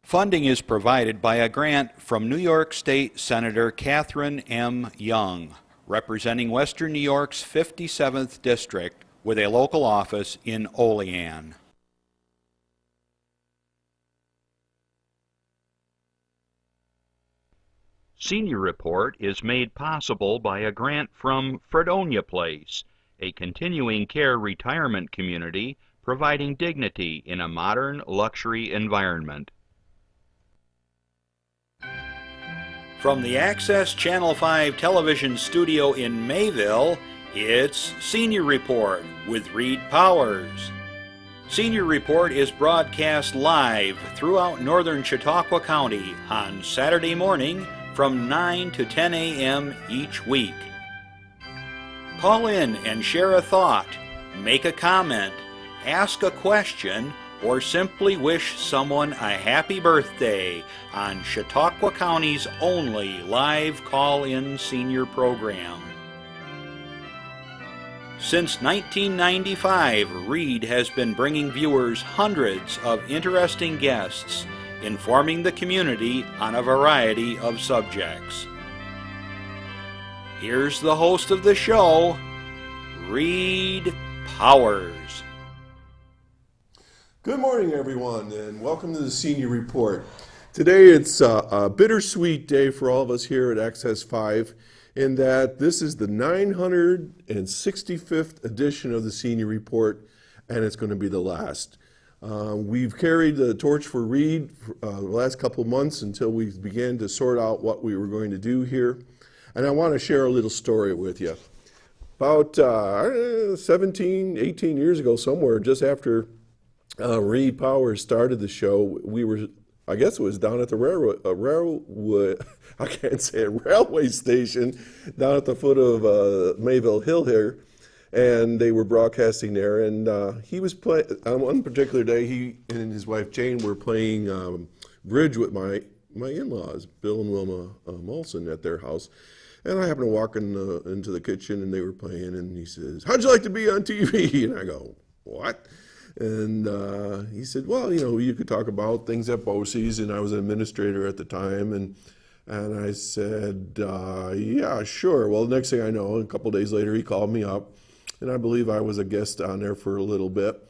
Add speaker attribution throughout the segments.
Speaker 1: Funding is provided by a grant from New York State Senator Catherine M. Young, representing Western New York's 57th District with a local office in Olean.
Speaker 2: Senior Report is made possible by a grant from Fredonia Place, a continuing care retirement community providing dignity in a modern luxury environment.
Speaker 1: From the Access Channel 5 television studio in Mayville, it's Senior Report with Reed Powers. Senior Report is broadcast live throughout northern Chautauqua County on Saturday morning from 9 to 10 a.m. each week. Call in and share a thought, make a comment, ask a question, or simply wish someone a happy birthday on Chautauqua County's only live call-in senior program. Since 1995, Reed has been bringing viewers hundreds of interesting guests, informing the community on a variety of subjects. Here's the host of the show, Reed Powers.
Speaker 3: Good morning, everyone, and welcome to the Senior Report. Today it's a bittersweet day for all of us here at Access 5 in that this is the 965th edition of the Senior Report, and it's going to be the last. We've carried the torch for Reed for the last couple of months until we began to sort out what we were going to do here. And I want to share a little story with you. About 17, 18 years ago, somewhere, just after Reed Powers started the show, we were, I guess it was down at the railway station down at the foot of Mayville Hill here, and they were broadcasting there, and he was playing, on one particular day, he and his wife Jane were playing bridge with my in-laws, Bill and Wilma Molson, at their house. And I happened to walk into the kitchen, and they were playing, and he says, "How'd you like to be on TV?" And I go, "What?" And he said, "Well, you know, you could talk about things at BOCES," and I was an administrator at the time, and I said, "Yeah, sure." Well, the next thing I know, a couple days later, he called me up, and I believe I was a guest on there for a little bit,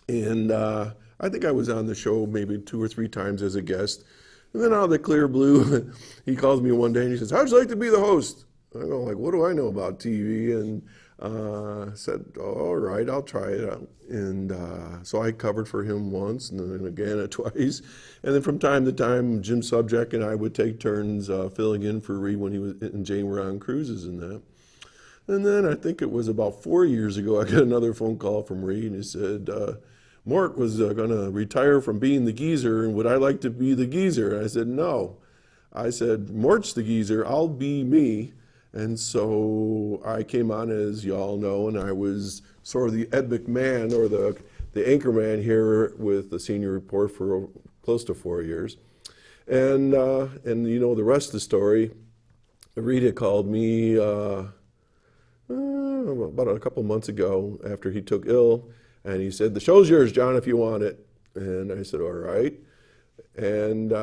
Speaker 3: and I think I was on the show maybe 2 or 3 times as a guest. And then out of the clear blue, he calls me one day and he says, "How'd you like to be the host?" I go, like, what do I know about TV? And I said, "All right, I'll try it out." And so I covered for him once, and then again twice. And then from time to time, Jim Subject and I would take turns filling in for Reed when he was and Jane were on cruises and that. And then I think it was about 4 years ago, I got another phone call from Reed, and he said, Mort was going to retire from being the geezer, and would I like to be the geezer? And I said, "No." I said, "Mort's the geezer, I'll be me." And so I came on, as you all know, and I was sort of the Ed McMahon, or the anchor man here with the Senior Report for close to 4 years. And you know the rest of the story. Rita called me about a couple months ago after he took ill, and he said, "The show's yours, John, if you want it." And I said, "All right." And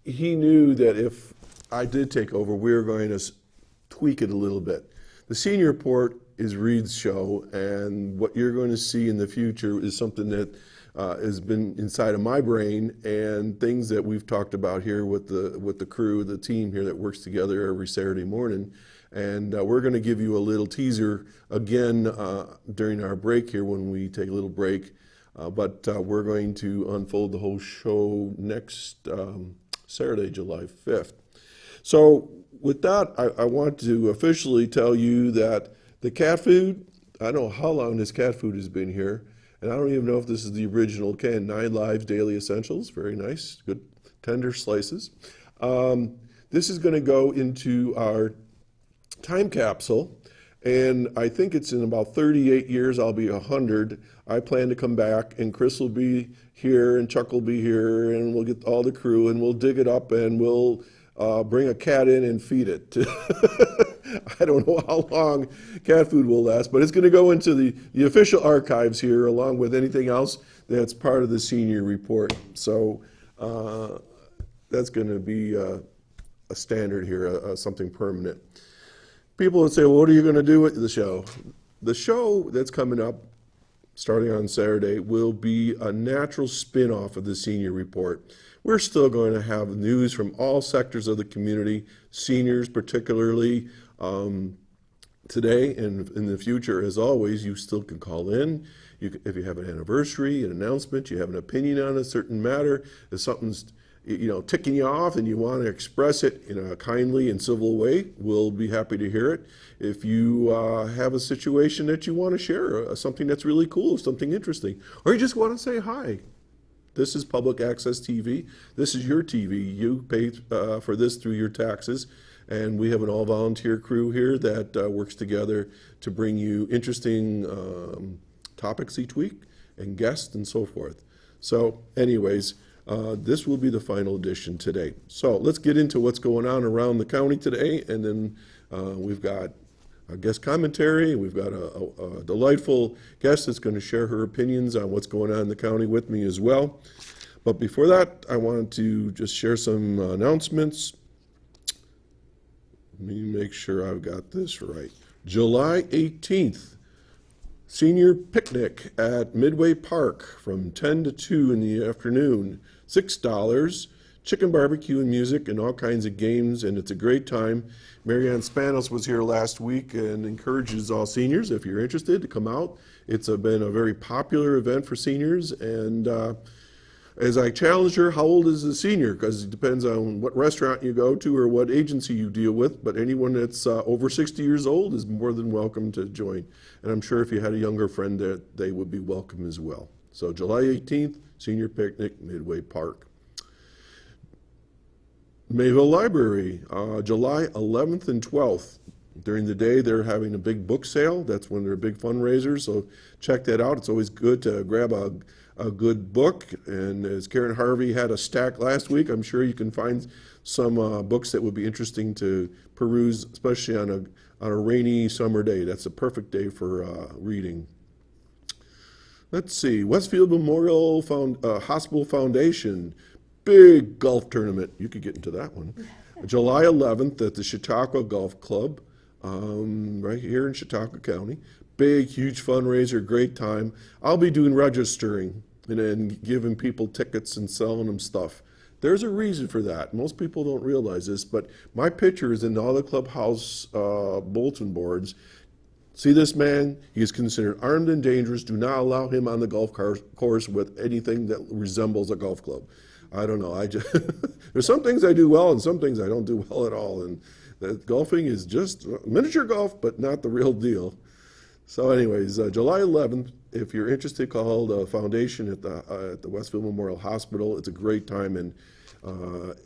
Speaker 3: he knew that if I did take over, we were going to tweak it a little bit. The Senior Report is Reed's show, and what you're going to see in the future is something that has been inside of my brain, and things that we've talked about here with the crew, the team here that works together every Saturday morning. And we're going to give you a little teaser again during our break here when we take a little break. But we're going to unfold the whole show next Saturday, July 5th. So with that, I want to officially tell you that the cat food, I don't know how long this cat food has been here, and I don't even know if this is the original can. 9 Lives Daily Essentials, very nice, good tender slices. This is going to go into our time capsule, and I think it's in about 38 years I'll be 100. I plan to come back, and Chris will be here, and Chuck will be here, and we'll get all the crew, and we'll dig it up, and we'll bring a cat in and feed it. I don't know how long cat food will last, but it's going to go into the official archives here, along with anything else that's part of the Senior Report. So That's going to be a standard here, something permanent. People would say, well, what are you going to do with the show? The show that's coming up, starting on Saturday, will be a natural spin-off of the Senior Report. We're still going to have news from all sectors of the community, seniors particularly. Today and in the future, as always, you still can call in. If you have an anniversary, an announcement, you have an opinion on a certain matter, if something's ticking you off and you want to express it in a kindly and civil way, we'll be happy to hear it. If you have a situation that you want to share, something that's really cool, something interesting, or you just want to say hi, this is public access TV. This is your TV. You pay for this through your taxes. And we have an all-volunteer crew here that works together to bring you interesting topics each week and guests and so forth. So anyways, this will be the final edition today. So let's get into what's going on around the county today. And then we've got a guest commentary. We've got a delightful guest that's going to share her opinions on what's going on in the county with me as well. But before that, I wanted to just share some announcements. Let me make sure I've got this right. July 18th, senior picnic at Midway Park from 10 to 2 in the afternoon. $6, chicken barbecue and music and all kinds of games, and it's a great time. Marianne Spanos was here last week and encourages all seniors, if you're interested, to come out. It's been a very popular event for seniors, and as I challenged her, how old is a senior? Because it depends on what restaurant you go to or what agency you deal with, but anyone that's over 60 years old is more than welcome to join. And I'm sure if you had a younger friend there, they would be welcome as well. So July 18th, senior picnic, Midway Park. Mayville Library, July 11th and 12th. During the day, they're having a big book sale. That's when they're big fundraisers, so check that out. It's always good to grab a good book, and as Karen Harvey had a stack last week, I'm sure you can find some books that would be interesting to peruse, especially on a rainy summer day. That's a perfect day for reading. Let's see, Westfield Memorial Hospital Foundation, big golf tournament. You could get into that one. July 11th at the Chautauqua Golf Club, right here in Chautauqua County. Big, huge fundraiser, great time. I'll be doing registering and then giving people tickets and selling them stuff. There's a reason for that. Most people don't realize this, but my picture is in all the clubhouse bulletin boards. See this man? He is considered armed and dangerous. Do not allow him on the golf course with anything that resembles a golf club. I don't know. There's some things I do well and some things I don't do well at all. And golfing is just miniature golf, but not the real deal. So anyways, July 11th, if you're interested, call the foundation at the Westfield Memorial Hospital. It's a great time, and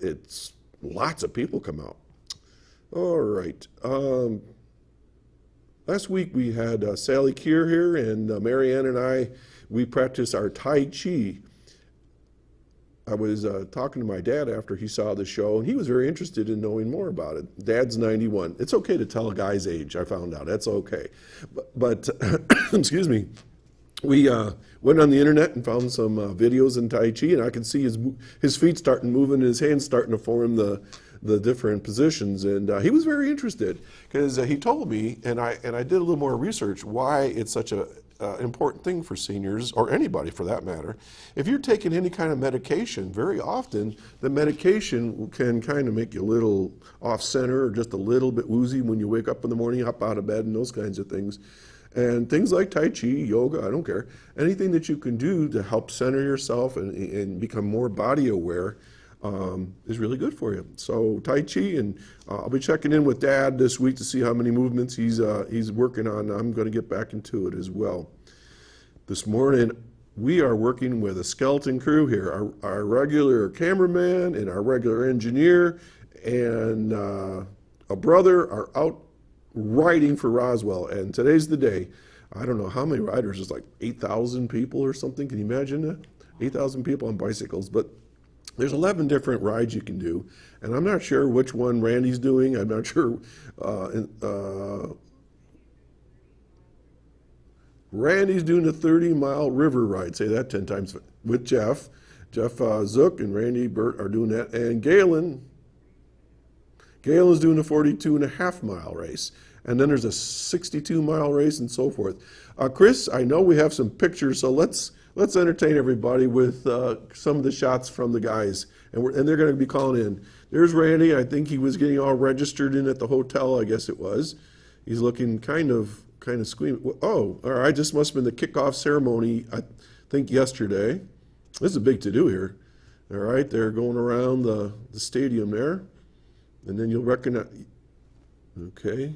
Speaker 3: it's lots of people come out. All right. Last week we had Sally Keir here, and Marianne and we practiced our Tai Chi. I was talking to my dad after he saw the show, and he was very interested in knowing more about it. Dad's 91. It's okay to tell a guy's age, I found out. That's okay. But excuse me, we went on the internet and found some videos in Tai Chi, and I could see his feet starting moving and his hands starting to form the different positions. And he was very interested because he told me, and I did a little more research, why it's such a important thing for seniors, or anybody for that matter. If you're taking any kind of medication, very often the medication can kind of make you a little off center or just a little bit woozy when you wake up in the morning, hop out of bed and those kinds of things. And things like Tai Chi, yoga, I don't care, anything that you can do to help center yourself and become more body aware is really good for you. So Tai Chi, and I'll be checking in with Dad this week to see how many movements he's working on. I'm going to get back into it as well. This morning, we are working with a skeleton crew here. Our regular cameraman and our regular engineer and a brother are out riding for Roswell, and today's the day. I don't know how many riders. It's like 8,000 people or something. Can you imagine that? 8,000 people on bicycles, but there's 11 different rides you can do, and I'm not sure which one Randy's doing. I'm not sure. Randy's doing a 30-mile river ride, say that 10 times, with Jeff, Jeff Zook and Randy Burt are doing that. And Galen's doing a 42.5-mile race. And then there's a 62-mile race and so forth. Chris, I know we have some pictures, so let's entertain everybody with some of the shots from the guys. And they're going to be calling in. There's Randy. I think he was getting all registered in at the hotel, I guess it was. He's looking kind of squeamish. Oh, all right, this must have been the kickoff ceremony, I think, yesterday. This is a big to-do here. All right, they're going around the stadium there. And then you'll recognize, okay.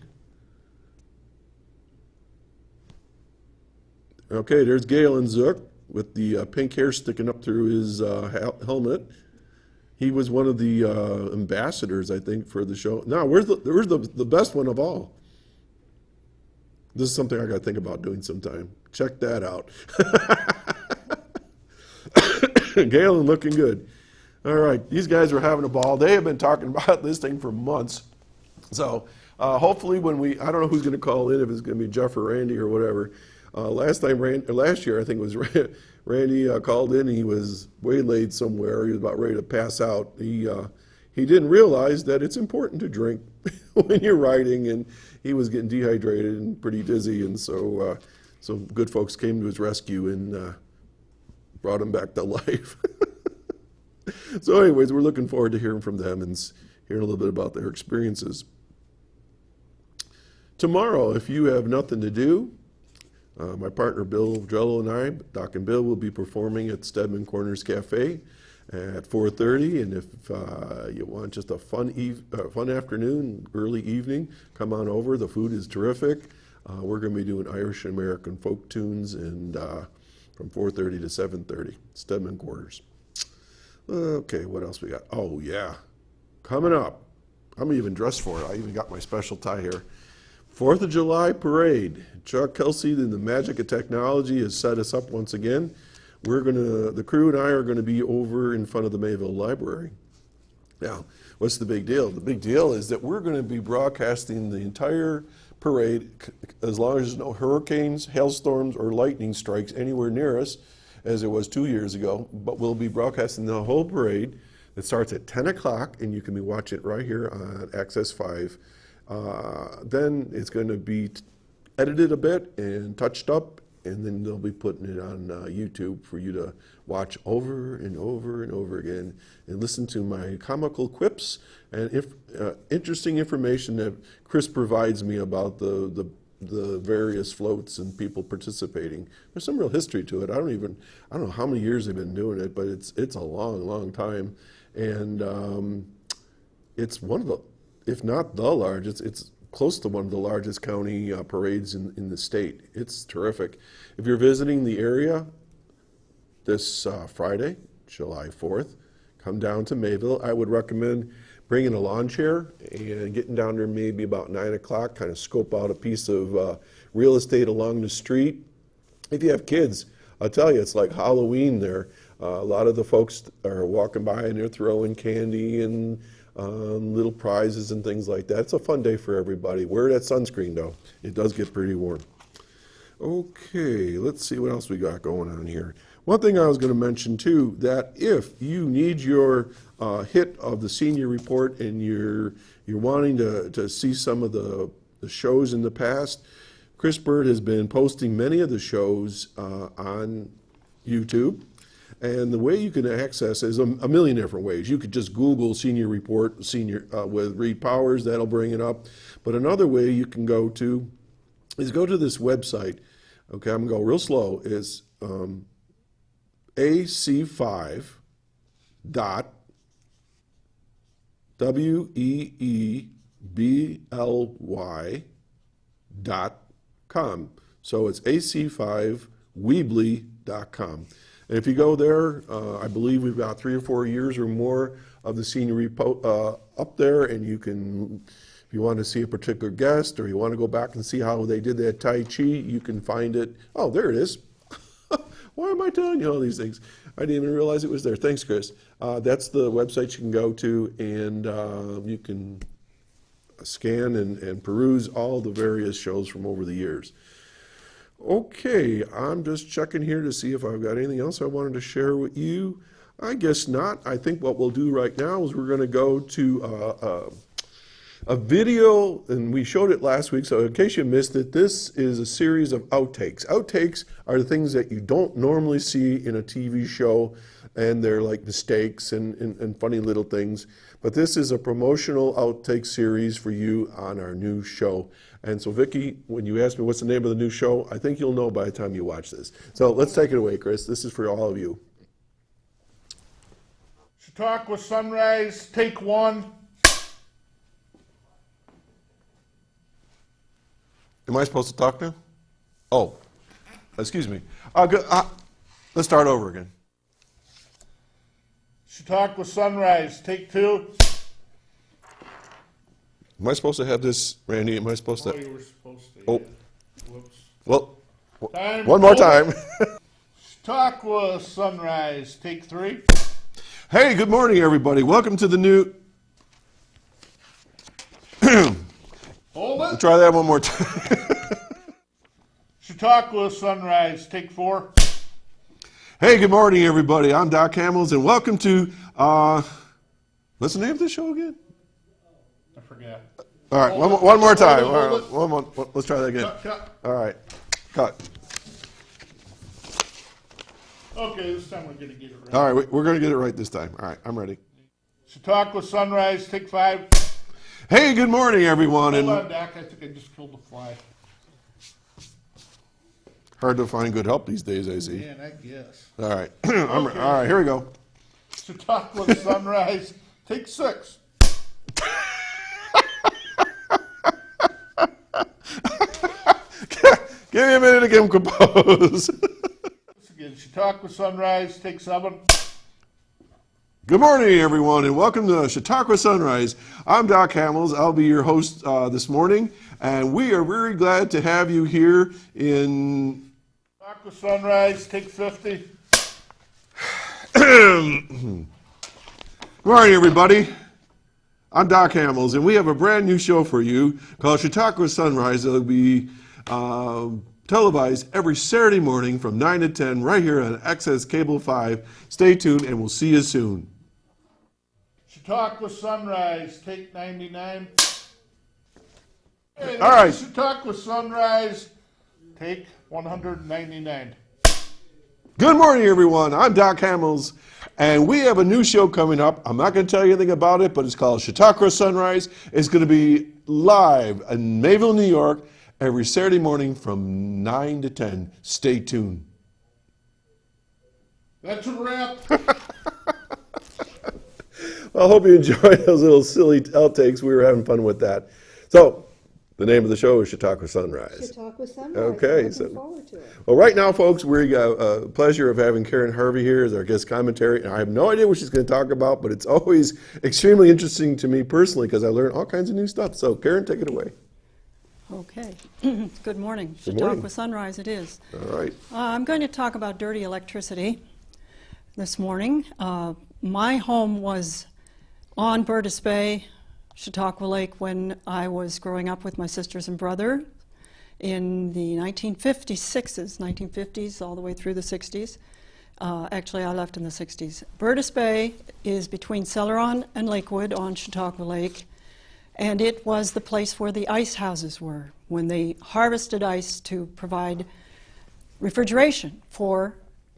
Speaker 3: Okay, there's Galen Zook with the pink hair sticking up through his helmet. He was one of the ambassadors, I think, for the show. Now, where's the best one of all? This is something I got to think about doing sometime. Check that out. Galen looking good. All right, these guys are having a ball. They have been talking about this thing for months. So hopefully I don't know who's going to call in, if it's going to be Jeff or Randy or whatever. Last year, I think it was Randy called in. He was waylaid somewhere. He was about ready to pass out. He didn't realize that it's important to drink when you're riding, and he was getting dehydrated and pretty dizzy. And so some good folks came to his rescue and brought him back to life. So anyways, we're looking forward to hearing from them and hearing a little bit about their experiences. Tomorrow, if you have nothing to do, my partner Bill Jello and I, Doc and Bill, will be performing at Stedman Corners Cafe at 4:30. And if you want just a fun afternoon, early evening, come on over. The food is terrific. We're going to be doing Irish and American folk tunes, and from 4:30 to 7:30, Stedman Corners. Okay, what else we got? Oh yeah, coming up. I'm even dressed for it. I even got my special tie here. 4th of July parade. Chuck Kelsey and the magic of technology has set us up once again. The crew and I are going to be over in front of the Mayville Library. Now, what's the big deal? The big deal is that we're going to be broadcasting the entire parade as long as there's no hurricanes, hailstorms, or lightning strikes anywhere near us, as it was 2 years ago. But we'll be broadcasting the whole parade. It starts at 10 o'clock, and you can be watching it right here on Access 5. Then it's going to be edited a bit and touched up, and then they'll be putting it on YouTube for you to watch over and over and over again and listen to my comical quips and interesting information that Chris provides me about the various floats and people participating. There's some real history to it. I don't know how many years they've been doing it, but it's a long time, and it's one of the, if not the largest, it's close to one of the largest county parades in the state. It's terrific. If you're visiting the area this Friday, July 4th, come down to Mayville. I would recommend bringing a lawn chair and getting down there maybe about 9 o'clock, kind of scope out a piece of real estate along the street. If you have kids, I'll tell you, it's like Halloween there. A lot of the folks are walking by and they're throwing candy and little prizes and things like that. It's a fun day for everybody. Wear that sunscreen though. It does get pretty warm. Okay, let's see what else we got going on here. One thing I was going to mention too, that if you need your hit of the senior report and you're wanting to see some of the shows in the past, Chris Bird has been posting many of the shows on YouTube. And the way you can access is a million different ways. You could just Google Senior Report with Reed Powers. That'll bring it up. But another way you can go to is go to this website. Okay, I'm going to go real slow. It's ac5.weebly.com. So it's ac5weebly.com. And if you go there, I believe we've got 3 or 4 years or more of the senior report up there, and you can, if you want to see a particular guest or you want to go back and see how they did that Tai Chi, you can find it. Oh, there it is. Why am I telling you all these things? I didn't even realize it was there. Thanks, Chris. That's the website you can go to, and you can scan and peruse all the various shows from over the years. Okay, I'm just checking here to see if I've got anything else I wanted to share with you. I guess not. I think what we'll do right now is we're going to go to a video, and we showed it last week, so in case you missed it, this is a series of outtakes. Outtakes are the things that you don't normally see in a TV show, and they're like mistakes and funny little things. But this is a promotional outtake series for you on our new show. And so, Vicki, when you ask me what's the name of the new show, I think you'll know by the time you watch this. So let's take it away, Chris. This is for all of you.
Speaker 4: Chautauqua Sunrise, take one.
Speaker 3: Am I supposed to talk now? Oh, excuse me. Let's start over again.
Speaker 4: Chautauqua Sunrise, take two.
Speaker 3: Am I supposed to have this, Randy? Am I supposed to?
Speaker 4: Oh, you were supposed to.
Speaker 3: Oh.
Speaker 4: Yeah. Whoops.
Speaker 3: Well,
Speaker 4: Time
Speaker 3: one more
Speaker 4: over.
Speaker 3: time.
Speaker 4: Chautauqua Sunrise, take three.
Speaker 3: Hey, good morning, everybody. Welcome to the new.
Speaker 4: Hold it.
Speaker 3: Try that one more time.
Speaker 4: Chautauqua Sunrise, take four.
Speaker 3: Hey, good morning, everybody. I'm Doc Hamels, and welcome to. What's the name of the show again?
Speaker 4: I forget.
Speaker 3: All right,
Speaker 4: Hold it.
Speaker 3: one more time.
Speaker 4: Hold it,
Speaker 3: All
Speaker 4: hold
Speaker 3: right,
Speaker 4: it.
Speaker 3: one more. Let's try that again.
Speaker 4: Cut.
Speaker 3: All right, cut.
Speaker 4: Okay, this time we're going to get it right.
Speaker 3: All right, we're going to get it right this time. All right, I'm ready.
Speaker 4: Chautauqua Sunrise, take five.
Speaker 3: Hey, good morning, everyone.
Speaker 4: Hold on,
Speaker 3: And
Speaker 4: Doc. I think I just killed a fly.
Speaker 3: hard to find good help these days, I see.
Speaker 4: Man, I guess.
Speaker 3: All right, all right, here we go.
Speaker 4: Chautauqua Sunrise, take six.
Speaker 3: Give me a minute to get him composed.
Speaker 4: Again, Chautauqua Sunrise, take seven.
Speaker 3: Good morning, everyone, and welcome to Chautauqua Sunrise. I'm Doc Hamels. I'll be your host this morning, and we are very glad to have you here in.
Speaker 4: Chautauqua Sunrise, take 50.
Speaker 3: Good morning, everybody. I'm Doc Hamels, and we have a brand new show for you called Chautauqua Sunrise. It'll be televised every Saturday morning from 9 to 10 right here on Access Cable 5. Stay tuned, and we'll see you soon.
Speaker 4: Chautauqua Sunrise, take 99. Hey,
Speaker 3: All right.
Speaker 4: Chautauqua Sunrise, take 199.
Speaker 3: Good morning, everyone. I'm Doc Hamels, and we have a new show coming up. I'm not going to tell you anything about it, but it's called Chautauqua Sunrise. It's going to be live in Mayville, New York, every Saturday morning from 9 to 10. Stay tuned.
Speaker 4: That's a wrap.
Speaker 3: Well, I hope you enjoyed those little silly outtakes. We were having fun with that. So, the name of the show is Chautauqua Sunrise.
Speaker 5: Chautauqua Sunrise.
Speaker 3: Okay,
Speaker 5: I'm
Speaker 3: so-
Speaker 5: looking forward to it.
Speaker 3: Well, right now, folks, we got a pleasure of having Karen Harvey here as our guest commentary. And I have no idea what she's going to talk about, but it's always extremely interesting to me personally because I learn all kinds of new stuff. So, Karen, take it away.
Speaker 5: Okay. Good morning.
Speaker 3: Good
Speaker 5: Chautauqua
Speaker 3: morning.
Speaker 5: Sunrise it is.
Speaker 3: All right.
Speaker 5: I'm going to talk about dirty electricity this morning. My home was on Burtis Bay, Chautauqua Lake, when I was growing up with my sisters and brother in the 1950s, all the way through the 60s. Actually, I left in the 60s. Burtis Bay is between Celeron and Lakewood on Chautauqua Lake, and it was the place where the ice houses were when they harvested ice to provide refrigeration for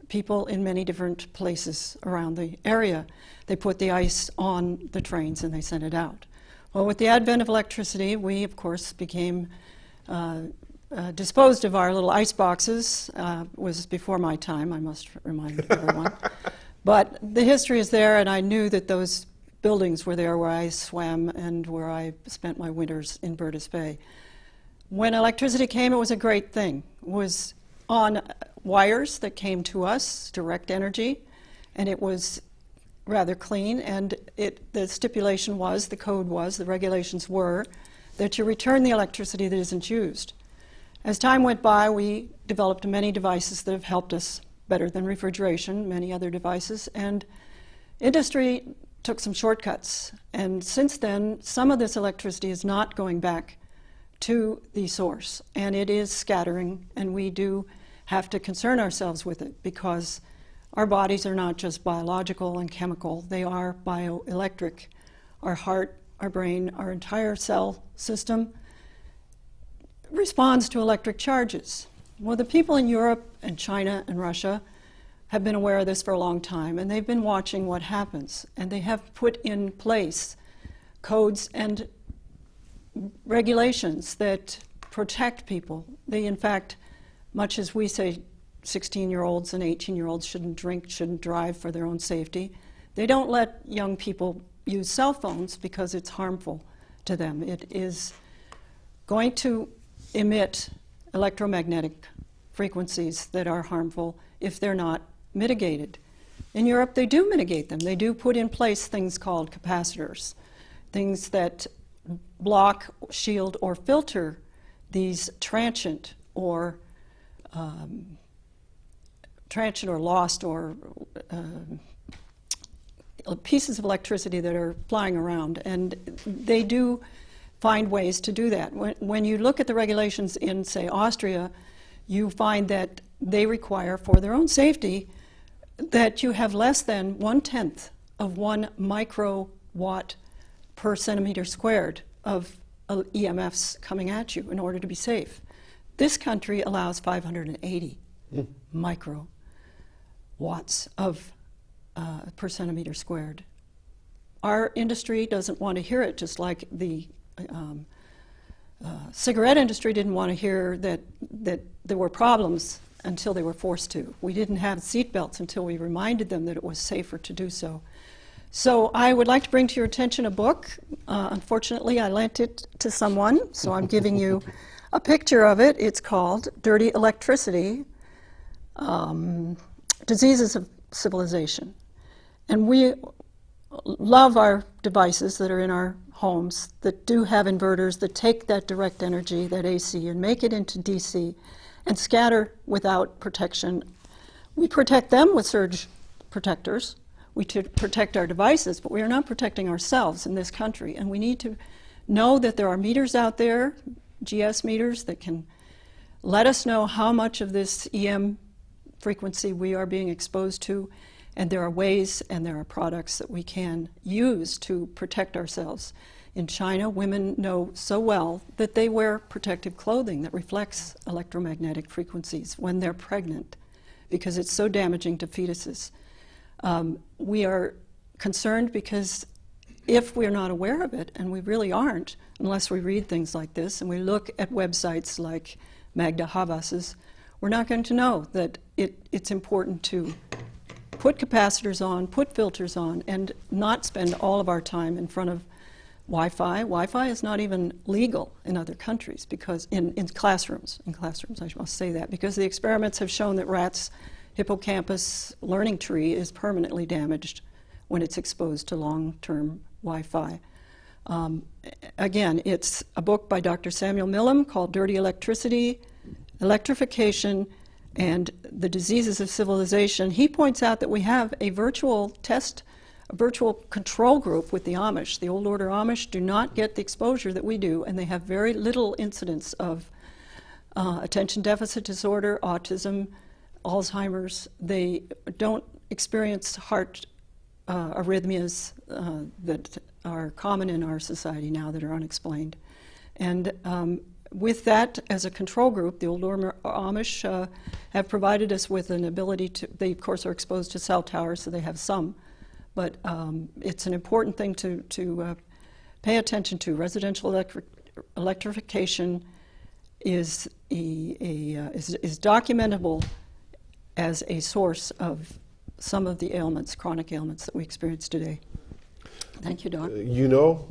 Speaker 5: people in many different places around the area. They put the ice on the trains and they sent it out. Well, with the advent of electricity, we, of course, became disposed of our little ice boxes. Was before my time, I must remind everyone. But the history is there, and I knew that those buildings were there where I swam and where I spent my winters in Burtis Bay. When electricity came, it was a great thing. It was on wires that came to us, direct energy, and it was rather clean, and the stipulation was, the code was, the regulations were, that you return the electricity that isn't used. As time went by, we developed many devices that have helped us better than refrigeration, many other devices, and industry took some shortcuts. And since then, some of this electricity is not going back to the source, and it is scattering, and we do have to concern ourselves with it because Our bodies are not just biological and chemical, they are bioelectric. Our heart, our brain, our entire cell system responds to electric charges. Well, the people in Europe and China and Russia have been aware of this for a long time, and they've been watching what happens. And they have put in place codes and regulations that protect people. They, in fact, much as we say 16-year-olds and 18-year-olds shouldn't drink, shouldn't drive for their own safety, they don't let young people use cell phones because it's harmful to them. It is going to emit electromagnetic frequencies that are harmful if they're not mitigated. In Europe, they do mitigate them. They do put in place things called capacitors, things that block, shield, or filter these transient or lost or pieces of electricity that are flying around. And they do find ways to do that. When you look at the regulations in, say, Austria, you find that they require, for their own safety, that you have less than 1/10 of 1 microwatt per centimeter squared of EMFs coming at you in order to be safe. This country allows 580 microwatts of per centimeter squared. Our industry doesn't want to hear it, just like the cigarette industry didn't want to hear that there were problems until they were forced to. We didn't have seat belts until we reminded them that it was safer to do so. So I would like to bring to your attention a book. Unfortunately, I lent it to someone, so I'm giving you a picture of it. It's called Dirty Electricity, Diseases of Civilization. And we love our devices that are in our homes that do have inverters that take that direct energy, that AC, and make it into DC and scatter without protection. We protect them with surge protectors. We protect our devices, but we are not protecting ourselves in this country. And we need to know that there are meters out there, GS meters, that can let us know how much of this EM frequency we are being exposed to. And there are ways and there are products that we can use to protect ourselves. In China, women know so well that they wear protective clothing that reflects electromagnetic frequencies when they're pregnant because it's so damaging to fetuses. We are concerned because if we're not aware of it, and we really aren't unless we read things like this and we look at websites like Magda Havas's, we're not going to know that it's important to put capacitors on, put filters on, and not spend all of our time in front of Wi-Fi. Wi-Fi is not even legal in other countries because in classrooms, I must say that, because the experiments have shown that rats' hippocampus learning tree is permanently damaged when it's exposed to long-term Wi-Fi. Again, it's a book by Dr. Samuel Millam called Dirty Electricity, Electrification, and the Diseases of Civilization. He points out that we have a virtual control group with the Amish. The old order Amish do not get the exposure that we do, and they have very little incidence of attention deficit disorder, autism, Alzheimer's. They don't experience heart arrhythmias that are common in our society now that are unexplained. And with that as a control group, the old Amish have provided us with an ability to, they of course are exposed to cell towers, so they have some, but it's an important thing to pay attention to. Residential electrification is documentable as a source of some of the ailments, chronic ailments that we experience today. Thank you, Doc.
Speaker 3: You know,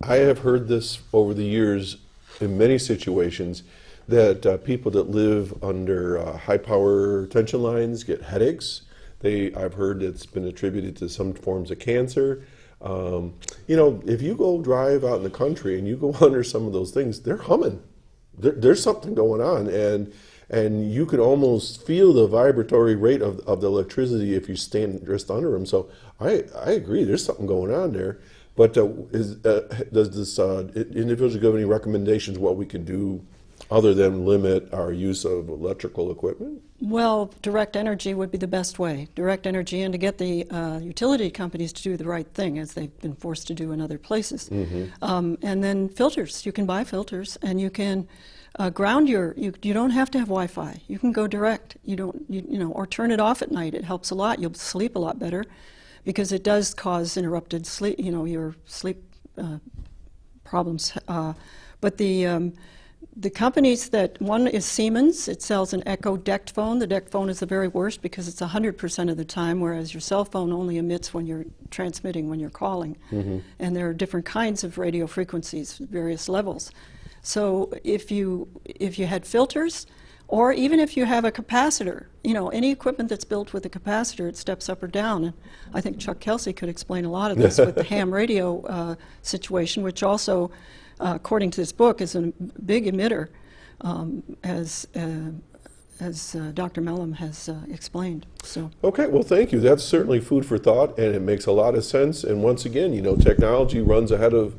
Speaker 3: I have heard this over the years in many situations that people that live under high power tension lines get headaches. I've heard it's been attributed to some forms of cancer. You know, if you go drive out in the country and you go under some of those things, they're humming. There's something going on, and you can almost feel the vibratory rate of the electricity if you stand just under them. So I agree, there's something going on there. But does this individual give any recommendations what we can do other than limit our use of electrical equipment?
Speaker 5: Well, direct energy would be the best way. Direct energy, and to get the utility companies to do the right thing, as they've been forced to do in other places. And then filters. You can buy filters, and you can ground your. You don't have to have Wi-Fi. You can go direct. You don't. You know, or turn it off at night. It helps a lot. You'll sleep a lot better, because it does cause interrupted sleep. You know, your sleep problems. But the companies that, one is Siemens. It sells an Echo DECT phone. The DECT phone is the very worst because it's 100% of the time, whereas your cell phone only emits when you're transmitting, when you're calling. And there are different kinds of radio frequencies, various levels. So if you had filters, or even if you have a capacitor, you know, any equipment that's built with a capacitor, it steps up or down. And I think Chuck Kelsey could explain a lot of this with the ham radio situation, which also, according to this book, is a big emitter, as Dr. Mellum has explained. So.
Speaker 3: Okay, well, thank you. That's certainly food for thought, and it makes a lot of sense. And once again, you know, technology runs ahead of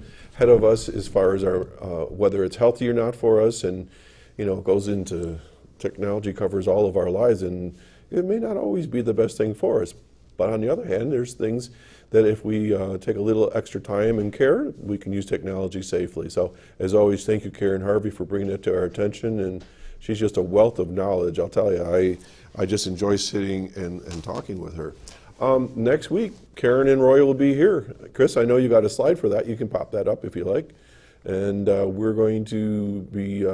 Speaker 3: us as far as our whether it's healthy or not for us, and you know, it goes into technology covers all of our lives, and it may not always be the best thing for us. But on the other hand, there's things that if we take a little extra time and care, we can use technology safely. So as always, thank you, Karen Harvey, for bringing it to our attention. And she's just a wealth of knowledge. I'll tell you, I just enjoy sitting and talking with her. Next week, Karen and Roy will be here. Chris, I know you got a slide for that. You can pop that up if you like. And we're going to be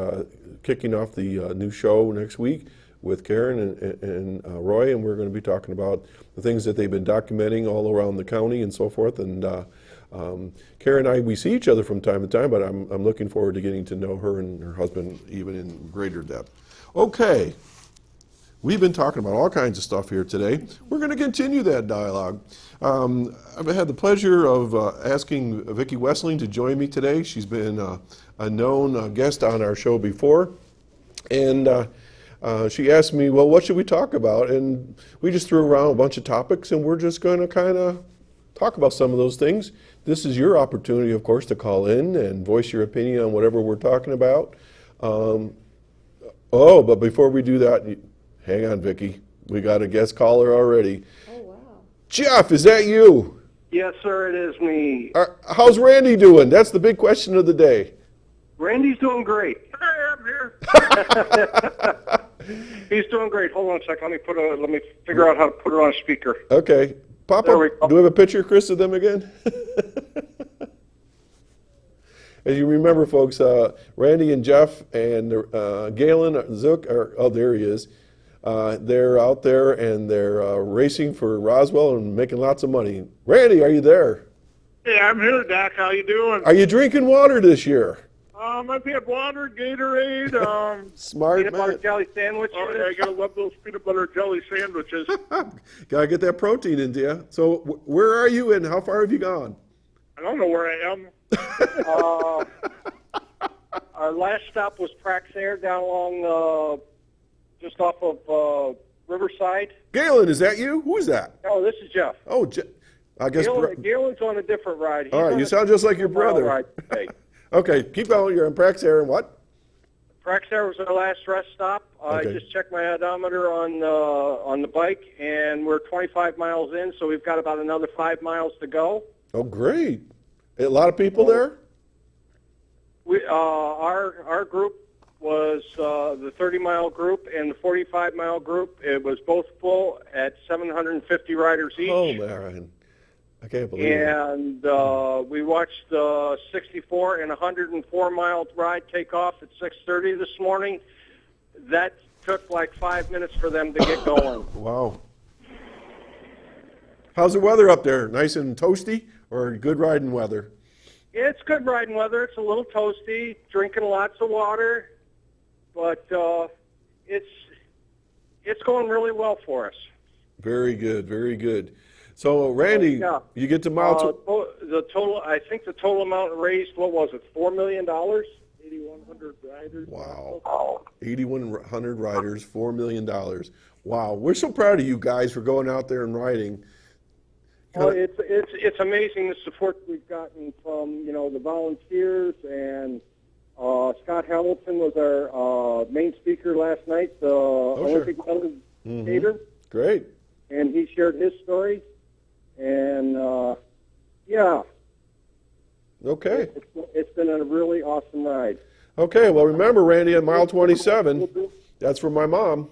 Speaker 3: kicking off the new show next week with Karen and Roy, and we're going to be talking about the things that they've been documenting all around the county and so forth. And Karen and I, we see each other from time to time, but I'm looking forward to getting to know her and her husband even in greater depth. Okay, we've been talking about all kinds of stuff here today. We're going to continue that dialogue. I've had the pleasure of asking Vicki Westling to join me today. She's been a known guest on our show before, and she asked me, well, what should we talk about? And we just threw around a bunch of topics, and we're just going to kind of talk about some of those things. This is your opportunity, of course, to call in and voice your opinion on whatever we're talking about. But before we do that, hang on, Vicki. We got a guest caller already.
Speaker 6: Oh, wow.
Speaker 3: Jeff, is that you?
Speaker 6: Yes, sir, it is me.
Speaker 3: How's Randy doing? That's the big question of the day.
Speaker 6: Randy's doing great. Hey, I'm here. He's doing great. Hold on a second. Let me figure out how to put her on speaker.
Speaker 3: Okay. Pop up. Do we have a picture, Chris, of them again? As you remember, folks, Randy and Jeff and Galen Zook there he is. They're out there and they're racing for Roswell and making lots of money. Randy, are you there?
Speaker 4: Yeah, I'm here, Doc. How you doing?
Speaker 3: Are you drinking water this year?
Speaker 4: I've had water, Gatorade,
Speaker 3: Smart
Speaker 6: peanut butter jelly sandwich.
Speaker 4: Oh, yeah, I gotta love those peanut butter jelly sandwiches.
Speaker 3: Gotta get that protein into you. So where are you and how far have you gone?
Speaker 4: I don't know where I am.
Speaker 6: Our last stop was Praxair down along just off of Riverside.
Speaker 3: Galen, is that you? Who is that?
Speaker 6: Oh, this is Jeff.
Speaker 3: Oh, I guess.
Speaker 6: Galen's on a different ride.
Speaker 3: All right, you sound just like your brother.
Speaker 6: Ride today.
Speaker 3: Okay, keep going. You're in Praxair and what?
Speaker 6: Praxair was our last rest stop.
Speaker 3: Okay.
Speaker 6: I just checked my odometer on the bike, and we're 25 miles in, so we've got about another 5 miles to go.
Speaker 3: Oh, great! A lot of people there.
Speaker 6: Our group was the 30-mile group and the 45-mile group. It was both full at 750 riders each.
Speaker 3: Oh man, I can't believe it.
Speaker 6: And we watched the 64 and 104-mile ride take off at 6:30 this morning. That took like 5 minutes for them to get going.
Speaker 3: Wow. How's the weather up there? Nice and toasty, or good riding weather?
Speaker 6: It's good riding weather. It's a little toasty, drinking lots of water, but it's going really well for us.
Speaker 3: Very good, very good. So, Randy, you get to mile
Speaker 6: the total. I think the total amount raised. What was it? $4 million.
Speaker 4: 8,100 riders.
Speaker 3: Wow. 8,100 riders, $4 million. Wow. We're so proud of you guys for going out there and riding.
Speaker 6: Well, it's amazing the support we've gotten from the volunteers and Scott Hamilton was our main speaker last night, the Olympic medal skater.
Speaker 3: Great.
Speaker 6: And he shared his story. And, yeah.
Speaker 3: Okay.
Speaker 6: It's been a really awesome ride.
Speaker 3: Okay, well, remember, Randy, at mile 27, that's for my mom.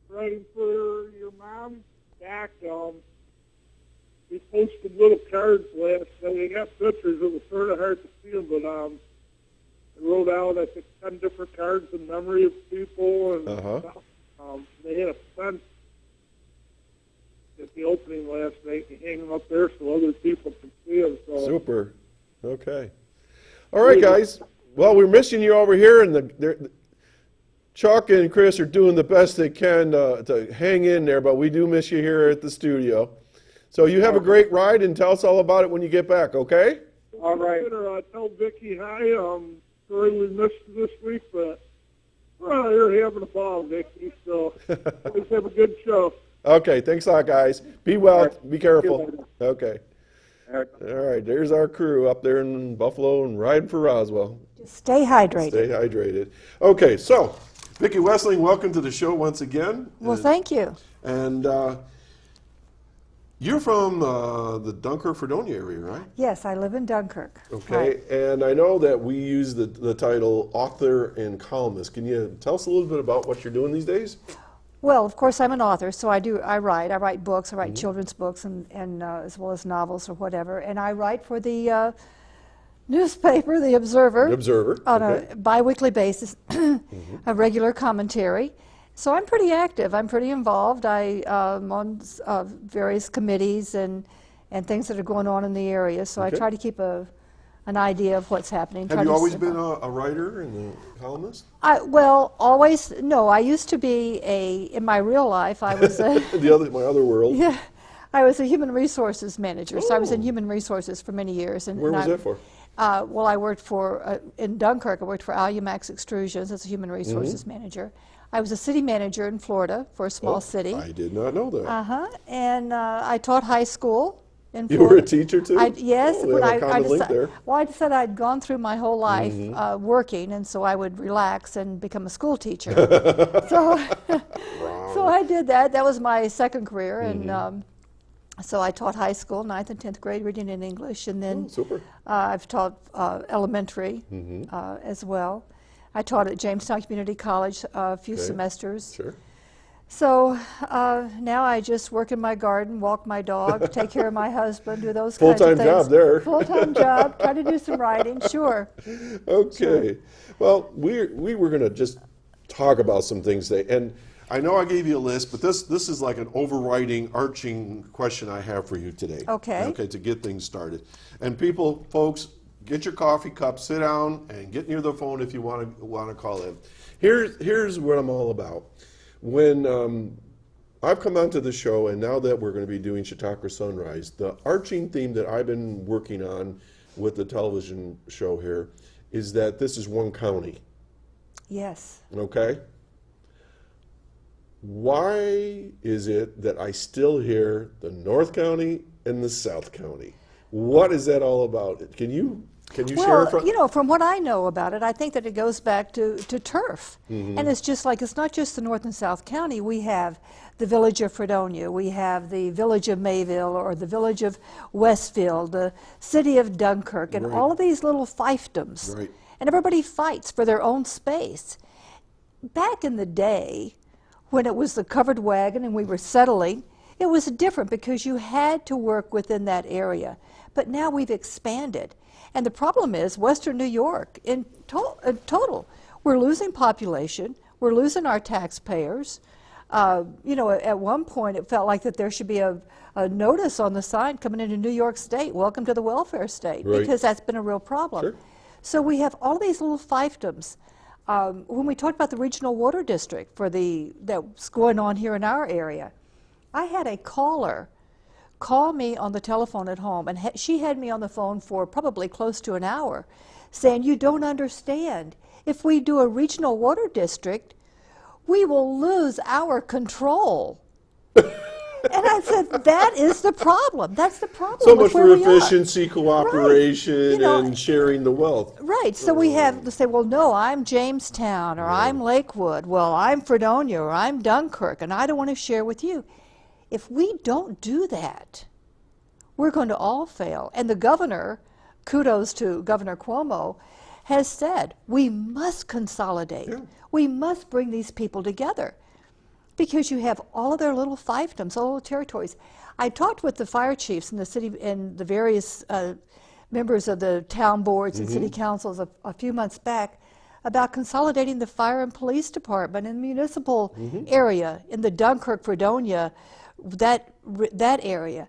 Speaker 4: Riding for your mom, Dak. We posted little cards last night. We got pictures. It was sort of hard to see them, but I wrote out, I think, 10 different cards in memory of people. And they had a fence at the opening last night. They hang them up there so other people can see them. So.
Speaker 3: Super. Okay. All right, guys. Well, we're missing you over here, and Chuck and Chris are doing the best they can to hang in there, but we do miss you here at the studio. So you have a great ride, and tell us all about it when you get back, okay?
Speaker 6: All right.
Speaker 4: Tell Vicki hi. Sorry we missed you this week, but we're out here having a ball, Vicki. So always have a good show.
Speaker 3: Okay, thanks a lot, guys. Be well. Be careful. Okay. All right, there's our crew up there in Buffalo and riding for Roswell.
Speaker 7: Just stay hydrated.
Speaker 3: Stay hydrated. Okay, so Vicki Westling, welcome to the show once again.
Speaker 7: Well, thank you.
Speaker 3: And you're from the Dunkirk-Fredonia area, right?
Speaker 7: Yes, I live in Dunkirk.
Speaker 3: Okay,
Speaker 7: Right.
Speaker 3: and I know that we use the title author and columnist. Can you tell us a little bit about what you're doing these days?
Speaker 7: Well, of course, I'm an author, so I write books. I write children's books and as well as novels or whatever. And I write for the newspaper, The Observer.
Speaker 3: The Observer.
Speaker 7: On
Speaker 3: okay.
Speaker 7: a bi-weekly basis, a regular commentary. So I'm pretty active. I'm pretty involved. I'm on various committees and things that are going on in the area. So
Speaker 3: Okay.
Speaker 7: I try to keep an idea of what's happening.
Speaker 3: Have you always been a writer and a columnist?
Speaker 7: Well, always, no. I used to be in my real life, I was a,
Speaker 3: My other world.
Speaker 7: yeah, I was a human resources manager. So I was in human resources for many years. And
Speaker 3: Where was that for?
Speaker 7: Well, I worked in Dunkirk, I worked for Alumax Extrusions as a human resources manager. I was a city manager in Florida for a small city.
Speaker 3: I did not know that.
Speaker 7: And I taught high school. In
Speaker 3: You
Speaker 7: Florida.
Speaker 3: were a teacher too?
Speaker 7: Yes.
Speaker 3: Oh,
Speaker 7: when
Speaker 3: I
Speaker 7: decided I'd gone through my whole life working, and so I would relax and become a school teacher. so I did that. That was my second career, and so I taught high school, 9th and 10th grade, reading and English, and then
Speaker 3: super.
Speaker 7: I've taught elementary as well. I taught at Jamestown Community College a few semesters.
Speaker 3: Sure.
Speaker 7: So now I just work in my garden, walk my dog, take care of my husband, do those
Speaker 3: Full-time
Speaker 7: kinds of things.
Speaker 3: job there.
Speaker 7: Full-time job, try to do some writing, sure.
Speaker 3: Okay.
Speaker 7: Sure.
Speaker 3: Well, we were going to just talk about some things today. And I know I gave you a list, but this is like an overriding, arching question I have for you today.
Speaker 7: Okay.
Speaker 3: Okay, to get things started. And folks, get your coffee cup, sit down, and get near the phone if you want to call in. Here's what I'm all about. When I've come onto the show, and now that we're going to be doing Chautauqua Sunrise, the arching theme that I've been working on with the television show here is that this is one county.
Speaker 7: Yes.
Speaker 3: Okay? Why is it that I still hear the North County and the South County? What is that all about? Can you share?
Speaker 7: Well, from what I know about it, I think that it goes back to turf. And it's just like, it's not just the North and South County. We have the village of Fredonia. We have the village of Mayville or the village of Westfield, the city of Dunkirk, and all of these little fiefdoms.
Speaker 3: Right.
Speaker 7: And everybody fights for their own space. Back in the day, when it was the covered wagon and we were settling, it was different because you had to work within that area. But now we've expanded. And the problem is Western New York, in total, we're losing population, we're losing our taxpayers. At one point it felt like that there should be a notice on the sign coming into New York State, welcome to the welfare state, because that's been a real problem.
Speaker 3: Sure.
Speaker 7: So we have all these little fiefdoms. When we talked about the regional water district that's going on here in our area, I had a caller call me on the telephone at home, and she had me on the phone for probably close to an hour, saying, you don't understand. If we do a regional water district, we will lose our control. And I said, that is the problem. That's the problem.
Speaker 3: So much
Speaker 7: with where
Speaker 3: for
Speaker 7: we are.
Speaker 3: efficiency, cooperation,
Speaker 7: Right. You know,
Speaker 3: and sharing the wealth.
Speaker 7: Right. So we have to say, well, no, I'm Jamestown, or I'm Lakewood. Well, I'm Fredonia, or I'm Dunkirk, and I don't want to share with you. If we don't do that, we're going to all fail. And the governor, kudos to Governor Cuomo, has said we must consolidate.
Speaker 3: Yeah.
Speaker 7: We must bring these people together, because you have all of their little fiefdoms, all the territories. I talked with the fire chiefs in the city and the various members of the town boards and city councils a few months back about consolidating the fire and police department in the municipal area, in the Dunkirk, Fredonia, that area.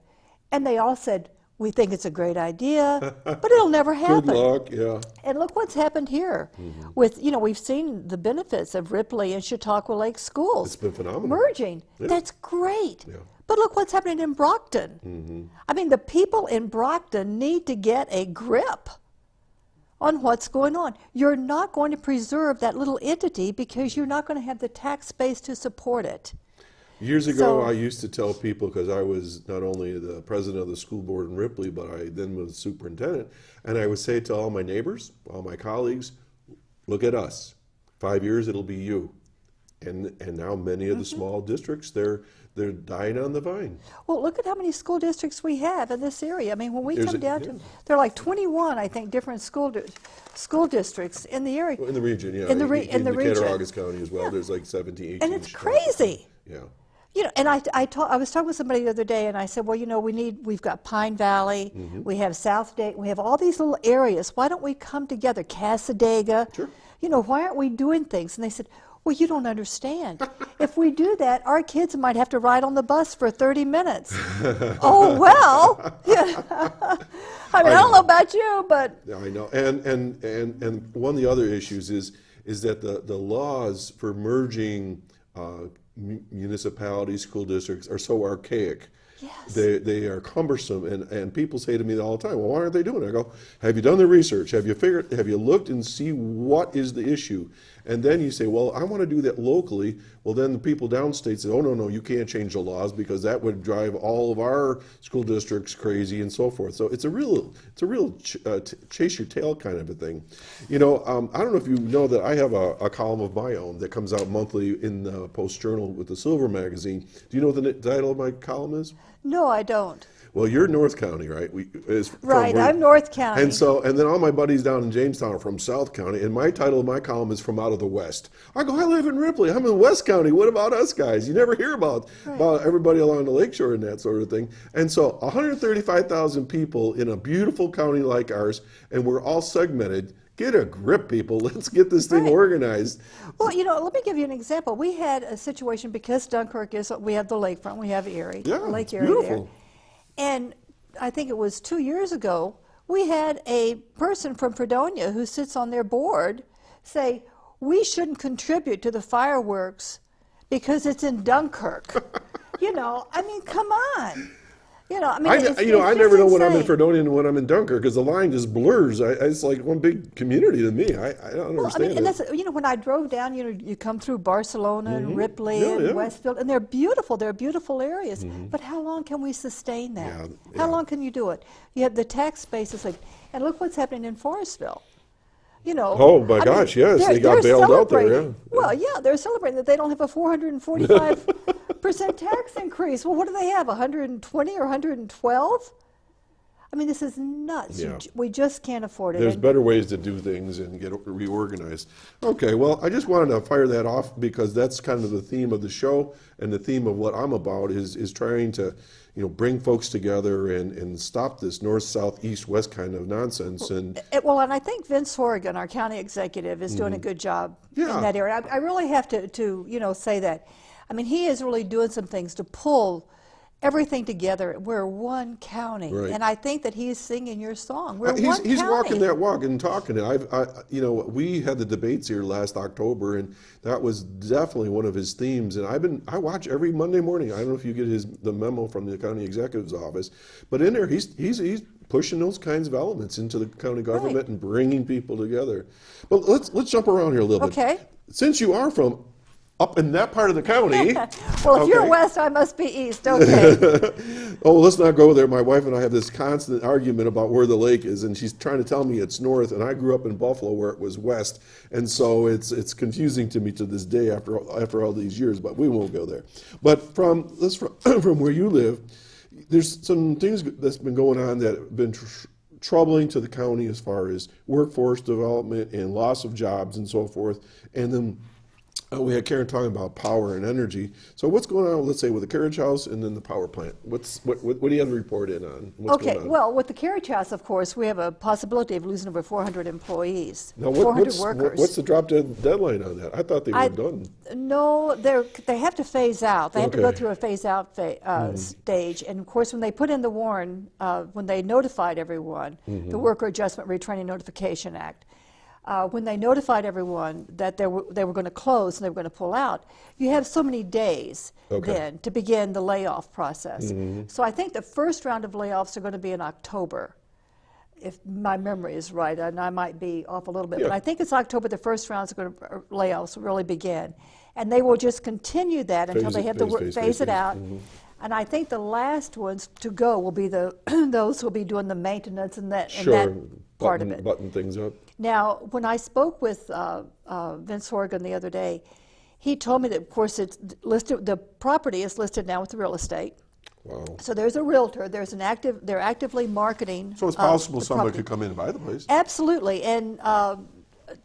Speaker 7: And they all said, we think it's a great idea, but it'll never happen.
Speaker 3: Good luck, yeah.
Speaker 7: And look what's happened here. With, we've seen the benefits of Ripley and Chautauqua Lake schools.
Speaker 3: It's been phenomenal.
Speaker 7: Merging.
Speaker 3: Yeah.
Speaker 7: That's great.
Speaker 3: Yeah.
Speaker 7: But look what's happening in Brockton. I mean, the people in Brockton need to get a grip on what's going on. You're not going to preserve that little entity because you're not going to have the tax base to support it.
Speaker 3: Years ago,
Speaker 7: So-
Speaker 3: I used to tell people, because I was not only the president of the school board in Ripley, but I then was superintendent, and I would say to all my neighbors, all my colleagues, look at us. 5 years, it'll be you. And now many of the small districts, they're dying on the vine.
Speaker 7: Well, look at how many school districts we have in this area. I mean, when we
Speaker 3: There's
Speaker 7: come
Speaker 3: a-
Speaker 7: down
Speaker 3: yeah.
Speaker 7: to, there are like 21, I think, different school districts in the area.
Speaker 3: In the region, yeah.
Speaker 7: In the region.
Speaker 3: Cattaraugus County as well,
Speaker 7: Yeah.
Speaker 3: there's like 17, 18.
Speaker 7: And it's
Speaker 3: Chicago.
Speaker 7: crazy.
Speaker 3: Yeah.
Speaker 7: And I was talking with somebody the other day, and I said, well, we've got Pine Valley, we have South Dayton, we have all these little areas. Why don't we come together? Cassadaga.
Speaker 3: Sure.
Speaker 7: Why aren't we doing things? And they said, well, you don't understand. If we do that, our kids might have to ride on the bus for 30 minutes. Oh, well. Yeah. I mean, I don't know about you, but.
Speaker 3: Yeah, I know. And one of the other issues is that the laws for merging municipalities, school districts are so archaic.
Speaker 7: Yes.
Speaker 3: They are cumbersome, and people say to me all the time, well, why aren't they doing it? I go, have you done the research? Have you looked and see what is the issue? And then you say, well, I want to do that locally. Well, then the people downstate say, oh, no, you can't change the laws because that would drive all of our school districts crazy and so forth. So it's a real chase your tail kind of a thing. I don't know if you know that I have a column of my own that comes out monthly in the Post Journal with the Silver magazine. Do you know what the title of my column is?
Speaker 7: No, I don't.
Speaker 3: Well, you're North County, right?
Speaker 7: Right, I'm North County.
Speaker 3: And then all my buddies down in Jamestown are from South County, and my title of my column is From Out of the West. I go, I live in Ripley. I'm in West County. What about us guys? You never hear about everybody along the lakeshore and that sort of thing. And so 135,000 people in a beautiful county like ours, and we're all segmented. Get a grip, people. Let's get this thing organized.
Speaker 7: Well, let me give you an example. We had a situation because Dunkirk we have the lakefront, we have Erie, Lake Erie
Speaker 3: beautiful.
Speaker 7: there. And I think it was 2 years ago, we had a person from Fredonia who sits on their board say, we shouldn't contribute to the fireworks because it's in Dunkirk. I mean, come on. I
Speaker 3: never know when I'm in
Speaker 7: insane.
Speaker 3: Fredonia and when I'm in Dunkirk because the line just blurs. It's like one big community to me. I don't understand
Speaker 7: and
Speaker 3: it.
Speaker 7: that's, when I drove down, you come through Barcelona and Ripley
Speaker 3: Yeah,
Speaker 7: and
Speaker 3: yeah.
Speaker 7: Westfield, and they're beautiful. They're beautiful areas. But how long can we sustain that?
Speaker 3: Yeah,
Speaker 7: How
Speaker 3: yeah.
Speaker 7: long can you do it? You have the tax bases, and look what's happening in Forestville.
Speaker 3: Oh my gosh, yes, they got
Speaker 7: they're
Speaker 3: bailed out there,
Speaker 7: celebrating-
Speaker 3: yeah.
Speaker 7: Well, yeah, they're celebrating that they don't have a 445% tax increase. Well, what do they have? 120 or 112? I mean, this is nuts.
Speaker 3: Yeah.
Speaker 7: We just can't afford it.
Speaker 3: There's
Speaker 7: And-
Speaker 3: better ways to do things and get reorganized. Okay, well, I just wanted to fire that off because that's kind of the theme of the show, and the theme of what I'm about is trying to, bring folks together and stop this north, south, east, west kind of nonsense. And
Speaker 7: Well, and I think Vince Horrigan, our county executive, is doing a good job
Speaker 3: Yeah.
Speaker 7: in that area. I really have to say that. I mean, he is really doing some things to pull everything together. We're one county,
Speaker 3: Right.
Speaker 7: and I think that he's singing your song. We're one
Speaker 3: he's
Speaker 7: county.
Speaker 3: walking that walk and talking it. We had the debates here last October, and that was definitely one of his themes. And I watch every Monday morning. I don't know if you get the memo from the county executive's office, but in there he's pushing those kinds of elements into the county government
Speaker 7: Right.
Speaker 3: and bringing people together. But let's jump around here a little
Speaker 7: Okay.
Speaker 3: bit. Since you are from up in that part of the county.
Speaker 7: Well, if you're
Speaker 3: Okay.
Speaker 7: west, I must be east. Okay.
Speaker 3: Oh, let's not go there. My wife and I have this constant argument about where the lake is, and she's trying to tell me it's north, and I grew up in Buffalo where it was west, and so it's confusing to me to this day after all these years. But we won't go there. But from where you live, there's some things that's been going on that have been troubling to the county as far as workforce development and loss of jobs and so forth. And then we had Karen talking about power and energy. So what's going on, let's say, with the carriage house and then the power plant? What do you have to report in on? What's
Speaker 7: Okay,
Speaker 3: going on?
Speaker 7: well, with the carriage house, of course, we have a possibility of losing over 400 employees,
Speaker 3: Now,
Speaker 7: 400 workers.
Speaker 3: what's the drop dead deadline on that? I thought they were done.
Speaker 7: No, they have to phase out. They have to go
Speaker 3: Okay.
Speaker 7: through a phase-out stage. And, of course, when they put in the warrant, when they notified everyone, the Worker Adjustment Retraining Notification Act, when they notified everyone that they were going to close and they were going to pull out, you have so many days then to begin the layoff process. So I think the first round of layoffs are going to be in October, if my memory is right, and I might be off a little bit, but I think it's October the first rounds are going to layoffs will really begin. And they will just continue that until they have to phase it out. And I think the last ones to go will be those who will be doing the maintenance and that part of it.
Speaker 3: Button things up.
Speaker 7: Now, when I spoke with Vince Horgan the other day, he told me that, of course, it's listed. The property is listed now with the real estate.
Speaker 3: Wow.
Speaker 7: So there's a realtor. They're actively marketing.
Speaker 3: So it's possible
Speaker 7: the
Speaker 3: somebody
Speaker 7: property.
Speaker 3: could come in and buy the place.
Speaker 7: Absolutely, and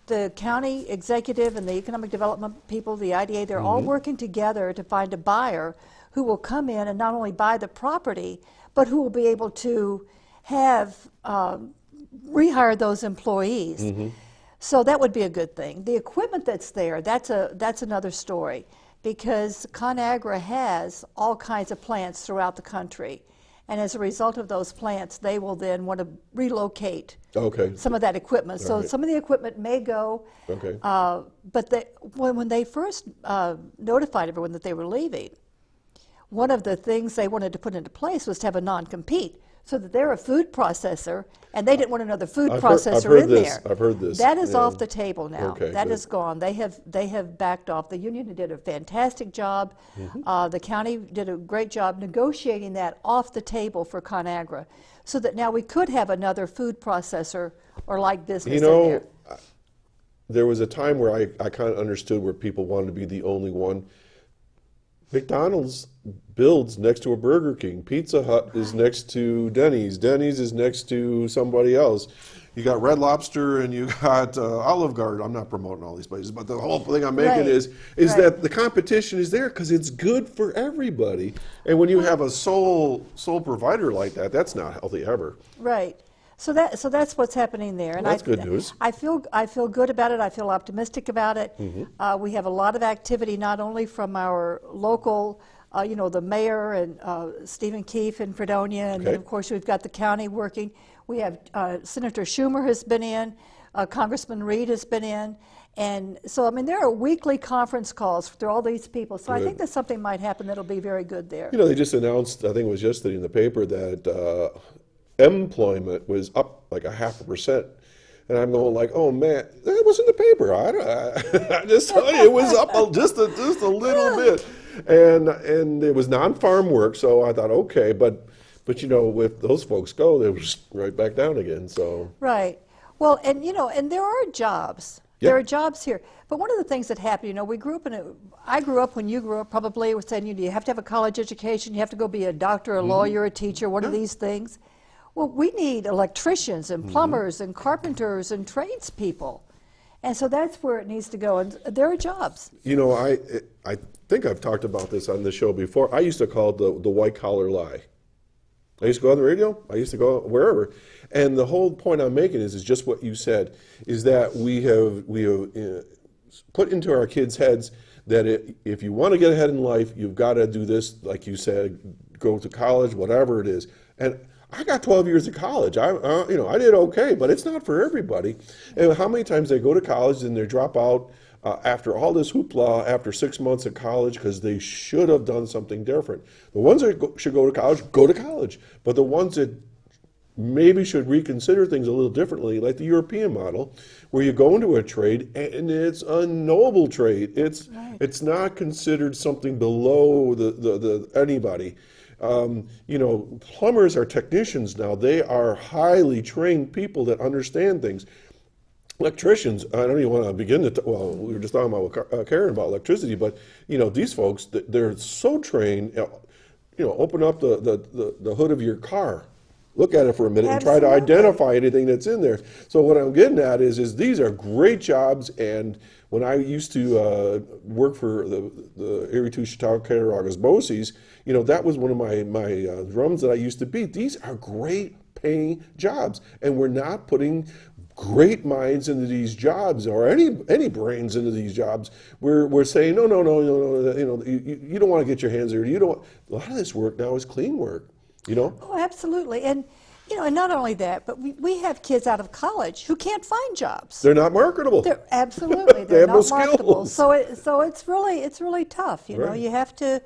Speaker 7: the county executive and the economic development people, the IDA, they're all working together to find a buyer who will come in and not only buy the property, but who will be able to have rehire those employees. So that would be a good thing. The equipment that's there, that's another story, because ConAgra has all kinds of plants throughout the country. And as a result of those plants, they will then want to relocate some of that equipment. So some of the equipment may go, but when they first notified everyone that they were leaving, one of the things they wanted to put into place was to have a non-compete, so that they're a food processor, and they didn't want another food processor in there.
Speaker 3: I've heard this.
Speaker 7: That is off the table now.
Speaker 3: Okay,
Speaker 7: that
Speaker 3: good.
Speaker 7: is gone. They have backed off. The union did a fantastic job. The county did a great job negotiating that off the table for ConAgra, so that now we could have another food processor or like business in there.
Speaker 3: There was a time where I kind of understood where people wanted to be the only one. McDonald's builds next to a Burger King. Pizza Hut is next to Denny's. Denny's is next to somebody else. You got Red Lobster and you got Olive Garden. I'm not promoting all these places, but the whole thing I'm making is that the competition is there because it's good for everybody. And when you have a sole provider like that, that's not healthy ever.
Speaker 7: Right. So that's what's happening there, and
Speaker 3: that's good news.
Speaker 7: I feel good about it. I feel optimistic about it. We have a lot of activity, not only from our local, the mayor and Stephen Keefe in Fredonia, and then of course we've got the county working. We have Senator Schumer has been in, Congressman Reed has been in, and so I mean there are weekly conference calls through all these people. So I think that something might happen that'll be very good there.
Speaker 3: They just announced, I think it was yesterday in the paper, that employment was up like 0.5%, and I'm going like, oh man, that was in the paper. I just tell you, it was up just a little bit, and it was non-farm work. So I thought, okay, but if those folks go, they was right back down again. So
Speaker 7: right, well, and and there are jobs. There are jobs here. But one of the things that happened, I grew up when you grew up, probably was saying you have to have a college education, you have to go be a doctor, a lawyer, a teacher, one of these things. Well, we need electricians and plumbers and carpenters and tradespeople. And so that's where it needs to go. And there are jobs.
Speaker 3: I think I've talked about this on the show before. I used to call it the white collar lie. I used to go on the radio. I used to go wherever. And the whole point I'm making is just what you said, is that we have put into our kids' heads that if you want to get ahead in life, you've got to do this, like you said, go to college, whatever it is. And I got 12 years of college. I did okay, but it's not for everybody. And how many times they go to college and they drop out after all this hoopla after 6 months of college because they should have done something different. The ones that should go to college, but the ones that maybe should reconsider things a little differently, like the European model, where you go into a trade and it's a noble trade. It's not considered something below the anybody. You know, plumbers are technicians now. They are highly trained people that understand things. Electricians, I don't even want to begin to, well, we were just talking about Karen about electricity, but, you know, these folks, they're so trained. You know, open up the hood of your car, look at it for a minute, and try to identify anything that's in there. So what I'm getting at is these are great jobs. And when I used to work for the Erie 2 Chautauqua Cattaraugus BOCES, you know, that was one of my drums that I used to beat. These are great paying jobs, and we're not putting great minds into these jobs, or any brains into these jobs. We're saying no, you know, you don't want to get your hands there. You don't. A lot of this work now is clean work, you know.
Speaker 7: Oh, absolutely. And you know, and not only that, but we have kids out of college who can't find jobs.
Speaker 3: They're not marketable.
Speaker 7: They're absolutely
Speaker 3: They have
Speaker 7: not
Speaker 3: no
Speaker 7: marketable.
Speaker 3: skills.
Speaker 7: So it's really tough. You know,
Speaker 3: Right.
Speaker 7: you have to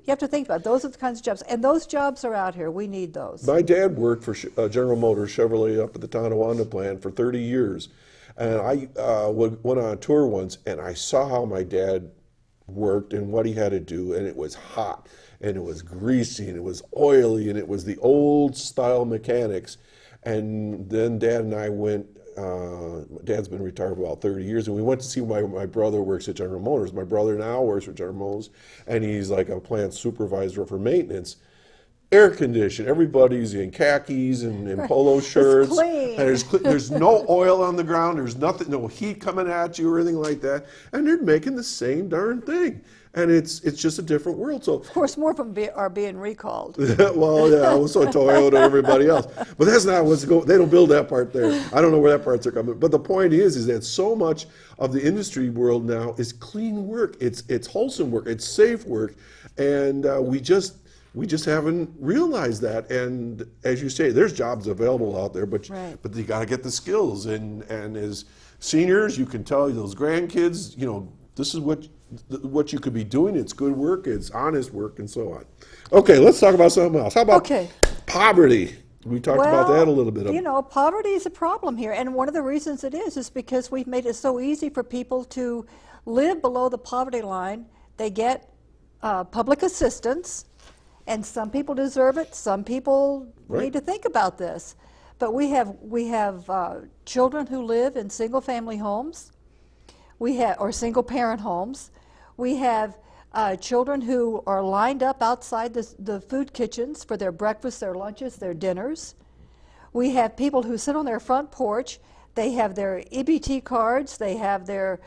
Speaker 7: think about it. Those are the kinds of jobs, and those jobs are out here. We need those.
Speaker 3: My dad worked for General Motors Chevrolet up at the Tonawanda plant for 30 years. And I went on a tour once, and I saw how my dad worked and what he had to do, and it was hot, and it was greasy, and it was oily, and it was the old style mechanics. And then Dad and I went, Dad's been retired for about 30 years, and we went to see my brother works at General Motors. My brother now works for General Motors, and he's like a plant supervisor for maintenance. Air conditioned, everybody's in khakis and in polo shirts.
Speaker 7: It's clean.
Speaker 3: And there's no oil on the ground, there's nothing, no heat coming at you or anything like that. And they're making the same darn thing. And it's just a different world. So
Speaker 7: Of course, more of them are being recalled.
Speaker 3: well, yeah, so Toyota and everybody else. But that's not what's going. They don't build that part there. I don't know where that parts are coming. But the point is that so much of the industry world now is clean work. It's wholesome work. It's safe work, and we just haven't realized that. And as you say, there's jobs available out there, but you got to get the skills. And as seniors, you can tell those grandkids, you know, this is what you could be doing. It's good work, it's honest work, and so on. Okay, let's talk about something else. How about poverty? We talked about that a little bit.
Speaker 7: You know, poverty is a problem here, and one of the reasons it is because we've made it so easy for people to live below the poverty line. They get public assistance, and some people deserve it. Some people need to think about this. But we have children who live in single-family homes. Or single-parent homes. We have children who are lined up outside the food kitchens for their breakfasts, their lunches, their dinners. We have people who sit on their front porch. They have their EBT cards. They have their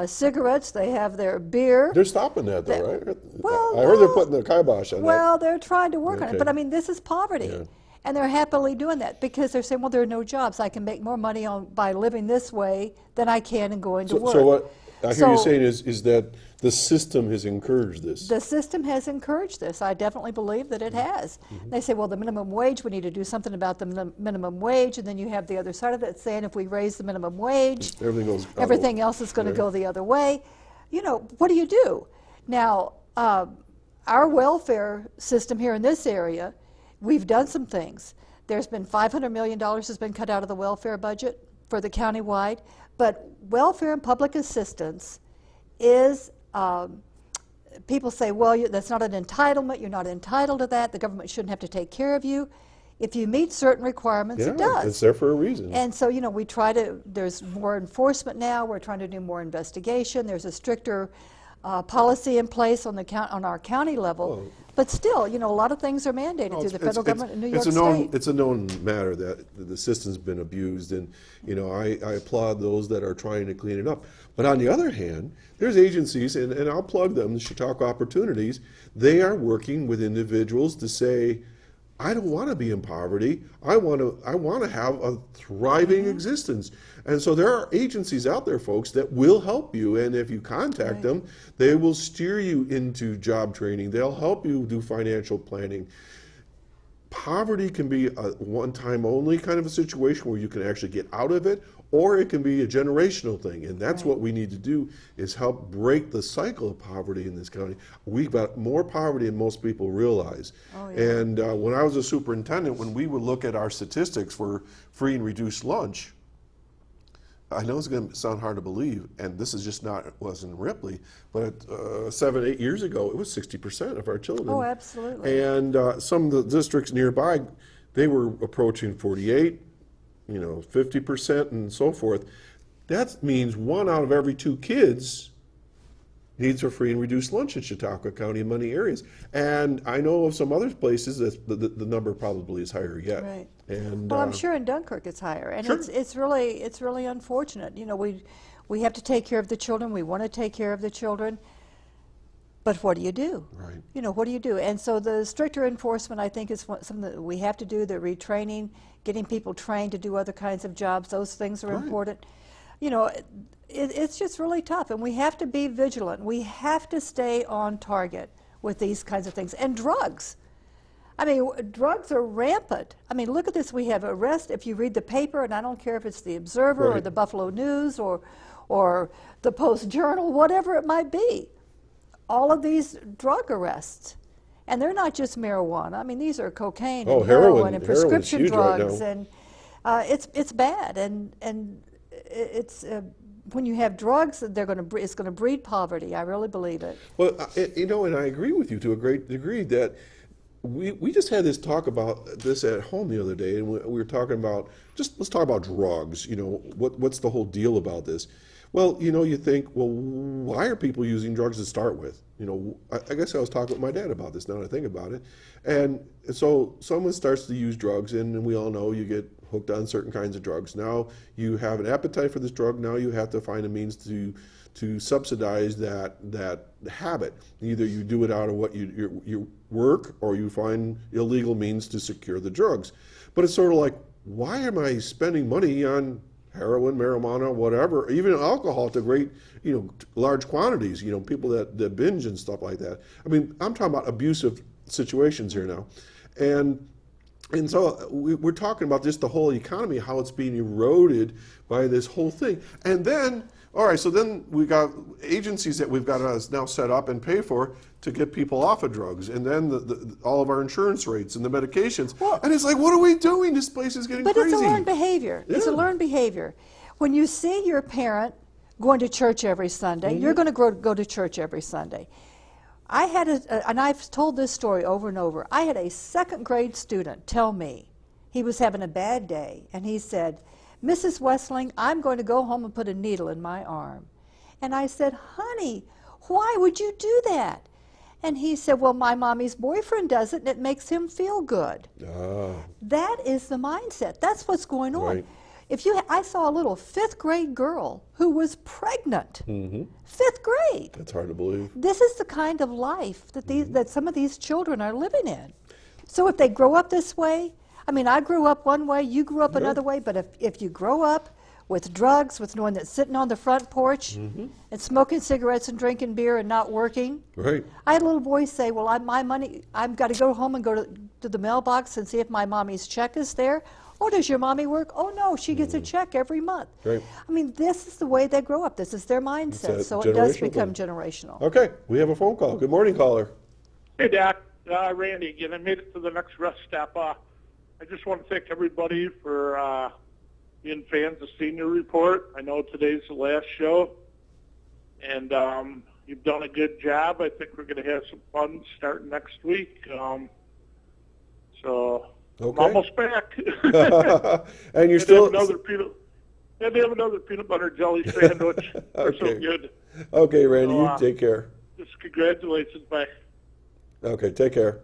Speaker 7: cigarettes. They have their beer.
Speaker 3: They're stopping that, though, right?
Speaker 7: Well,
Speaker 3: I heard they're putting the kibosh on that.
Speaker 7: Well, they're trying to work on it. But, I mean, this is poverty.
Speaker 3: Yeah.
Speaker 7: And they're happily doing that because they're saying, well, there are no jobs. I can make more money by living this way than I can in going to work.
Speaker 3: So what I hear you saying is that the system has encouraged this.
Speaker 7: The system has encouraged this. I definitely believe that it has. They say, well, the minimum wage, we need to do something about the minimum wage. And then you have the other side of it saying if we raise the minimum wage, everything else is going to go the other way. You know, what do you do? Now, our welfare system here in this area, we've done some things. There's been $500 million has been cut out of the welfare budget for the countywide, but welfare and public assistance is, people say, well, that's not an entitlement, you're not entitled to that, the government shouldn't have to take care of you. If you meet certain requirements, it does.
Speaker 3: It's there for a reason.
Speaker 7: And so, you know, there's more enforcement now, we're trying to do more investigation, there's a stricter policy in place on our county level. But still, you know, a lot of things are mandated through the federal government in New York State.
Speaker 3: It's a known matter that the system's been abused, and you know, I applaud those that are trying to clean it up. But on the other hand, there's agencies, and I'll plug them, the Chautauqua Opportunities. They are working with individuals to say, I don't want to be in poverty. I want to have a thriving existence. And so there are agencies out there, folks, that will help you. And if you contact them, they will steer you into job training. They'll help you do financial planning. poverty can be a one-time only kind of a situation where you can actually get out of it, or it can be a generational thing. And that's what we need to do, is help break the cycle of poverty in this county. We've got more poverty than most people realize. And when I was a superintendent, when we would look at our statistics for free and reduced lunch, I know it's going to sound hard to believe, and this is just not, it wasn't Ripley, but 7, 8 years ago, it was 60% of our children.
Speaker 7: Oh, absolutely.
Speaker 3: And some of the districts nearby, they were approaching 48, 50% and so forth. That means 1 out of every 2 kids needs a free and reduced lunch in Chautauqua County and many areas. And I know of some other places that the number probably is higher yet.
Speaker 7: Right.
Speaker 3: And,
Speaker 7: well, I'm sure in Dunkirk it's higher, and
Speaker 3: Sure.
Speaker 7: it's really unfortunate. We have to take care of the children. We want to take care of the children, but what do you do?
Speaker 3: Right.
Speaker 7: What do you do? And so the stricter enforcement, I think, is something that we have to do. The retraining, getting people trained to do other kinds of jobs. Those things are important. It's just really tough, and we have to be vigilant. We have to stay on target with these kinds of things. And drugs. I mean, drugs are rampant. I mean, look at this. We have arrests. If you read the paper, and I don't care if it's the Observer or the Buffalo News or the Post-Journal, whatever it might be, all of these drug arrests. And they're not just marijuana. I mean, these are cocaine and heroin and prescription drugs. And it's bad. And it's when you have drugs, it's going to breed poverty. I really believe it.
Speaker 3: Well, and I agree with you to a great degree that we just had this talk about this at home the other day, and we were talking about, let's talk about drugs. What's the whole deal about this? Well, you think, well, why are people using drugs to start with? I guess I was talking with my dad about this now that I think about it. And so someone starts to use drugs, and we all know you get hooked on certain kinds of drugs. Now you have an appetite for this drug. Now you have to find a means to subsidize that habit. Either you do it out of what your work, or you find illegal means to secure the drugs. But it's sort of like, why am I spending money on heroin, marijuana, whatever, even alcohol to great, large quantities, people that binge and stuff like that. I mean, I'm talking about abusive situations here now. And so we're talking about just the whole economy, how it's being eroded by this whole thing. And then, all right, so then we got agencies that we've got to now set up and pay for to get people off of drugs, and then all of our insurance rates and the medications. Well, and it's like, what are we doing? This place is getting crazy.
Speaker 7: But it's a learned behavior. Yeah. It's a learned behavior. When you see your parent going to church every Sunday, you're going to go to church every Sunday. I had and I've told this story over and over. I had a 2nd grade student tell me he was having a bad day, and he said, "Mrs. Westling, I'm going to go home and put a needle in my arm." And I said, "Honey, why would you do that?" And he said, "Well, my mommy's boyfriend does it, and it makes him feel good." That is the mindset. That's what's going on.
Speaker 3: Right.
Speaker 7: I saw a little 5th grade girl who was pregnant. 5th grade.
Speaker 3: That's hard to believe.
Speaker 7: This is the kind of life that that some of these children are living in. So if they grow up this way, I mean, I grew up one way, you grew up another way, but if you grow up with drugs, with knowing that sitting on the front porch and smoking cigarettes and drinking beer and not working.
Speaker 3: Right.
Speaker 7: I had a little boy say, "Well, my money, I've got to go home and go to the mailbox and see if my mommy's check is there." "Oh, does your mommy work?" "Oh, no, she gets a check every month."
Speaker 3: Right.
Speaker 7: I mean, this is the way they grow up. This is their mindset. So it does become generational.
Speaker 3: Okay, we have a phone call. Good morning, caller.
Speaker 4: Hey, Doc. Randy again. I made it to the next rest stop. I just want to thank everybody for being fans of Senior Report. I know today's the last show, and you've done a good job. I think we're going to have some fun starting next week.
Speaker 3: Okay.
Speaker 4: I'm almost back.
Speaker 3: And you're still...
Speaker 4: They have another peanut butter jelly sandwich. They're so good.
Speaker 3: Okay, Randy, you take care.
Speaker 4: Just congratulations. Bye.
Speaker 3: Okay, take care.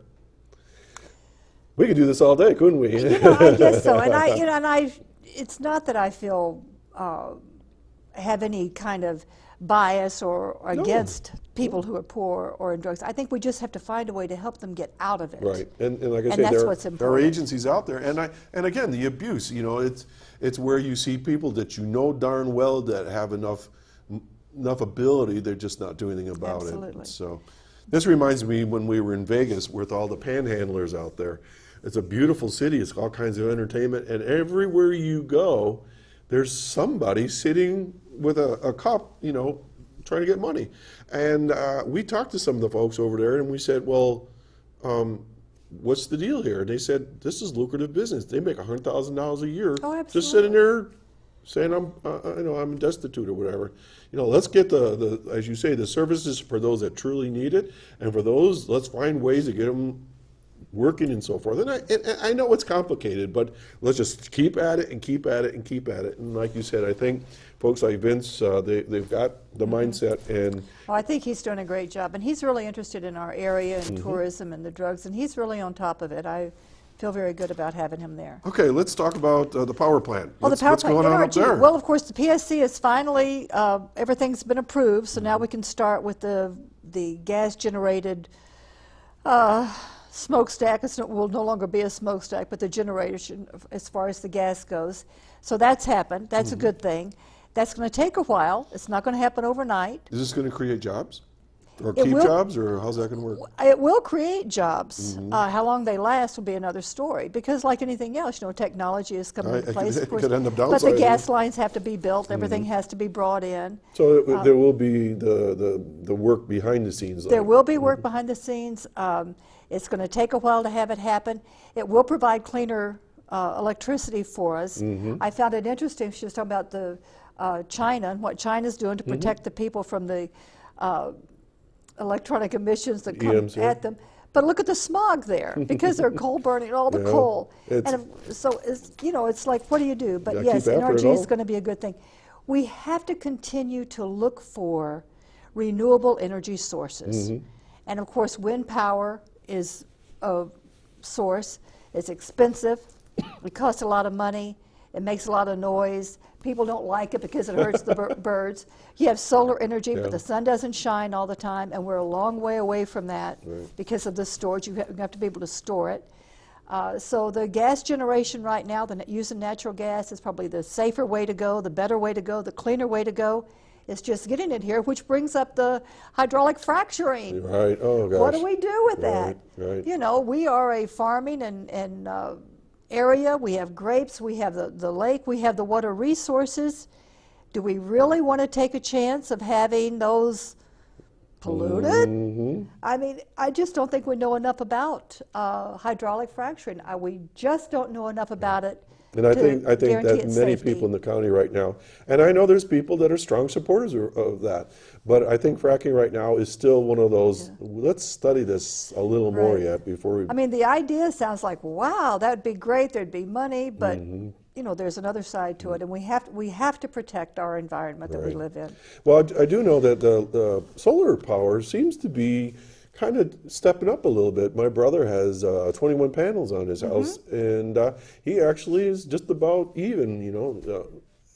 Speaker 3: We could do this all day, couldn't we?
Speaker 7: I guess so. And it's not that I feel have any kind of bias or against people who are poor or in drugs. I think we just have to find a way to help them get out of it.
Speaker 3: Right, and like I said, there are agencies out there, and again, the abuse. It's where you see people that darn well that have enough ability, they're just not doing anything about it. So, this reminds me when we were in Vegas with all the panhandlers out there. It's a beautiful city. It's all kinds of entertainment, and everywhere you go, there's somebody sitting with a cup, you know, trying to get money. And we talked to some of the folks over there, and we said, well, what's the deal here? And they said, this is lucrative business. They make $100,000 a year just sitting there saying, I'm destitute or whatever. You know, let's get the as you say, the services for those that truly need it, and for those, let's find ways to get them working and so forth. And I know it's complicated, but let's just keep at it and keep at it and keep at it. And like you said, I think folks like Vince, they've got the mindset. And
Speaker 7: well, I think he's doing a great job, and he's really interested in our area and tourism and the drugs, and he's really on top of it. I feel very good about having him there.
Speaker 3: Okay, let's talk about the power plant.
Speaker 7: Well, the power
Speaker 3: what's
Speaker 7: plant,
Speaker 3: going on up there?
Speaker 7: Well, of course, the PSC is finally, everything's been approved, so now we can start with the gas-generated smokestack. It will no longer be a smokestack, but the generation as far as the gas goes. So that's happened. That's a good thing. That's going to take a while. It's not going to happen overnight.
Speaker 3: Is this going to create jobs? Or keep jobs, or how's that going to work?
Speaker 7: It will create jobs. How long they last will be another story, because like anything else, you know, technology is coming into place. Of course,
Speaker 3: could end up
Speaker 7: but the
Speaker 3: downsizing.
Speaker 7: gas lines have to be built. Everything has to be brought in.
Speaker 3: So there will be the work behind the scenes.
Speaker 7: There will be work behind the scenes. It's going to take a while to have it happen. It will provide cleaner electricity for us. I found it interesting. She was talking about the China and what China's doing to protect the people from the electronic emissions that come at them. But look at the smog there, because they're coal burning, all the coal. And so, it's like, what do you do? But yes, NRG is going to be a good thing. We have to continue to look for renewable energy sources. And of course, wind power is a source. It's expensive. It costs a lot of money. It makes a lot of noise. People don't like it because it hurts the birds. You have solar energy, but the sun doesn't shine all the time, and we're a long way away from that because of the storage. You have to be able to store it. So the gas generation right now, using natural gas, is probably the safer way to go, the better way to go, the cleaner way to go. It's just getting it here, which brings up the hydraulic fracturing.
Speaker 3: Right. Oh, gosh.
Speaker 7: What do we do with that?
Speaker 3: Right.
Speaker 7: You know, we are a farming and area. We have grapes. We have the lake. We have the water resources. Do we really want to take a chance of having those polluted? I mean, I just don't think we know enough about hydraulic fracturing. We just don't know enough about it.
Speaker 3: And I think that many people in the county right now, and I know there's people that are strong supporters of that, but I think fracking right now is still one of those, let's study this a little more yet before we...
Speaker 7: I mean, the idea sounds like, wow, that would be great, there'd be money, but you know, there's another side to it, and we have to protect our environment that we live in.
Speaker 3: Well, I do know that the solar power seems to be kind of stepping up a little bit. My brother has 21 panels on his house, and he actually is just about even, you know,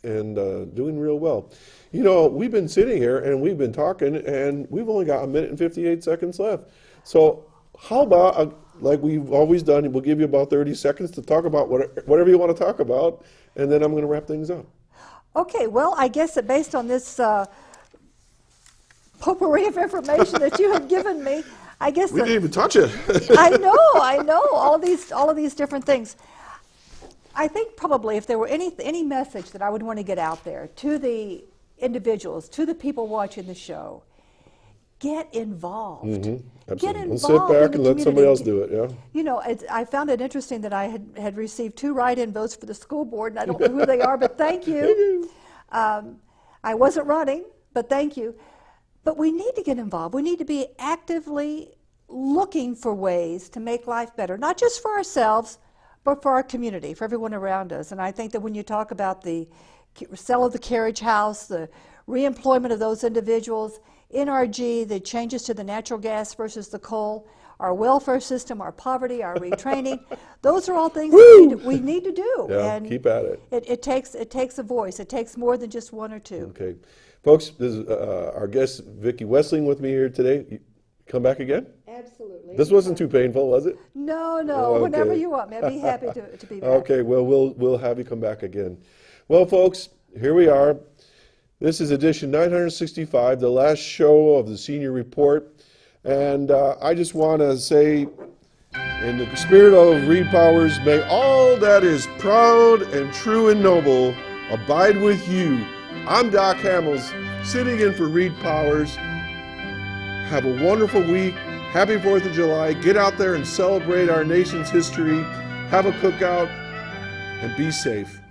Speaker 3: and doing real well. You know, we've been sitting here and we've been talking, and we've only got 1 minute and 58 seconds left. So how about, like we've always done, we'll give you about 30 seconds to talk about whatever you want to talk about, and then I'm going to wrap things up. Okay, well, I guess that based on this potpourri of information that you have given me, I guess we didn't even touch it. I know all of these different things. I think probably if there were any message that I would want to get out there to the individuals, to the people watching the show, get involved. Absolutely. Get involved. Don't sit back and let somebody else do it. Yeah. You know, I found it interesting that I had received 2 write-in votes for the school board, and I don't know who they are, but thank you. I wasn't running, but thank you. But we need to get involved. We need to be actively looking for ways to make life better, not just for ourselves, but for our community, for everyone around us. And I think that when you talk about the sale of the carriage house, the reemployment of those individuals, NRG, the changes to the natural gas versus the coal, our welfare system, our poverty, our retraining, those are all things that we need to do. Yeah, and keep at it. It takes a voice. It takes more than just 1 or 2. Okay. Folks, this is our guest, Vicki Westling, with me here today. You come back again? Absolutely. This wasn't too painful, was it? No. Okay. Whenever you want me, I'd be happy to be back. Okay, well, we'll have you come back again. Well, folks, here we are. This is edition 965, the last show of the Senior Report. And I just want to say In the spirit of Reed Powers, may all that is proud and true and noble abide with you. I'm Doc Hamels, sitting in for Reed Powers. Have a wonderful week. Happy 4th of July. Get out there and celebrate our nation's history. Have a cookout and be safe.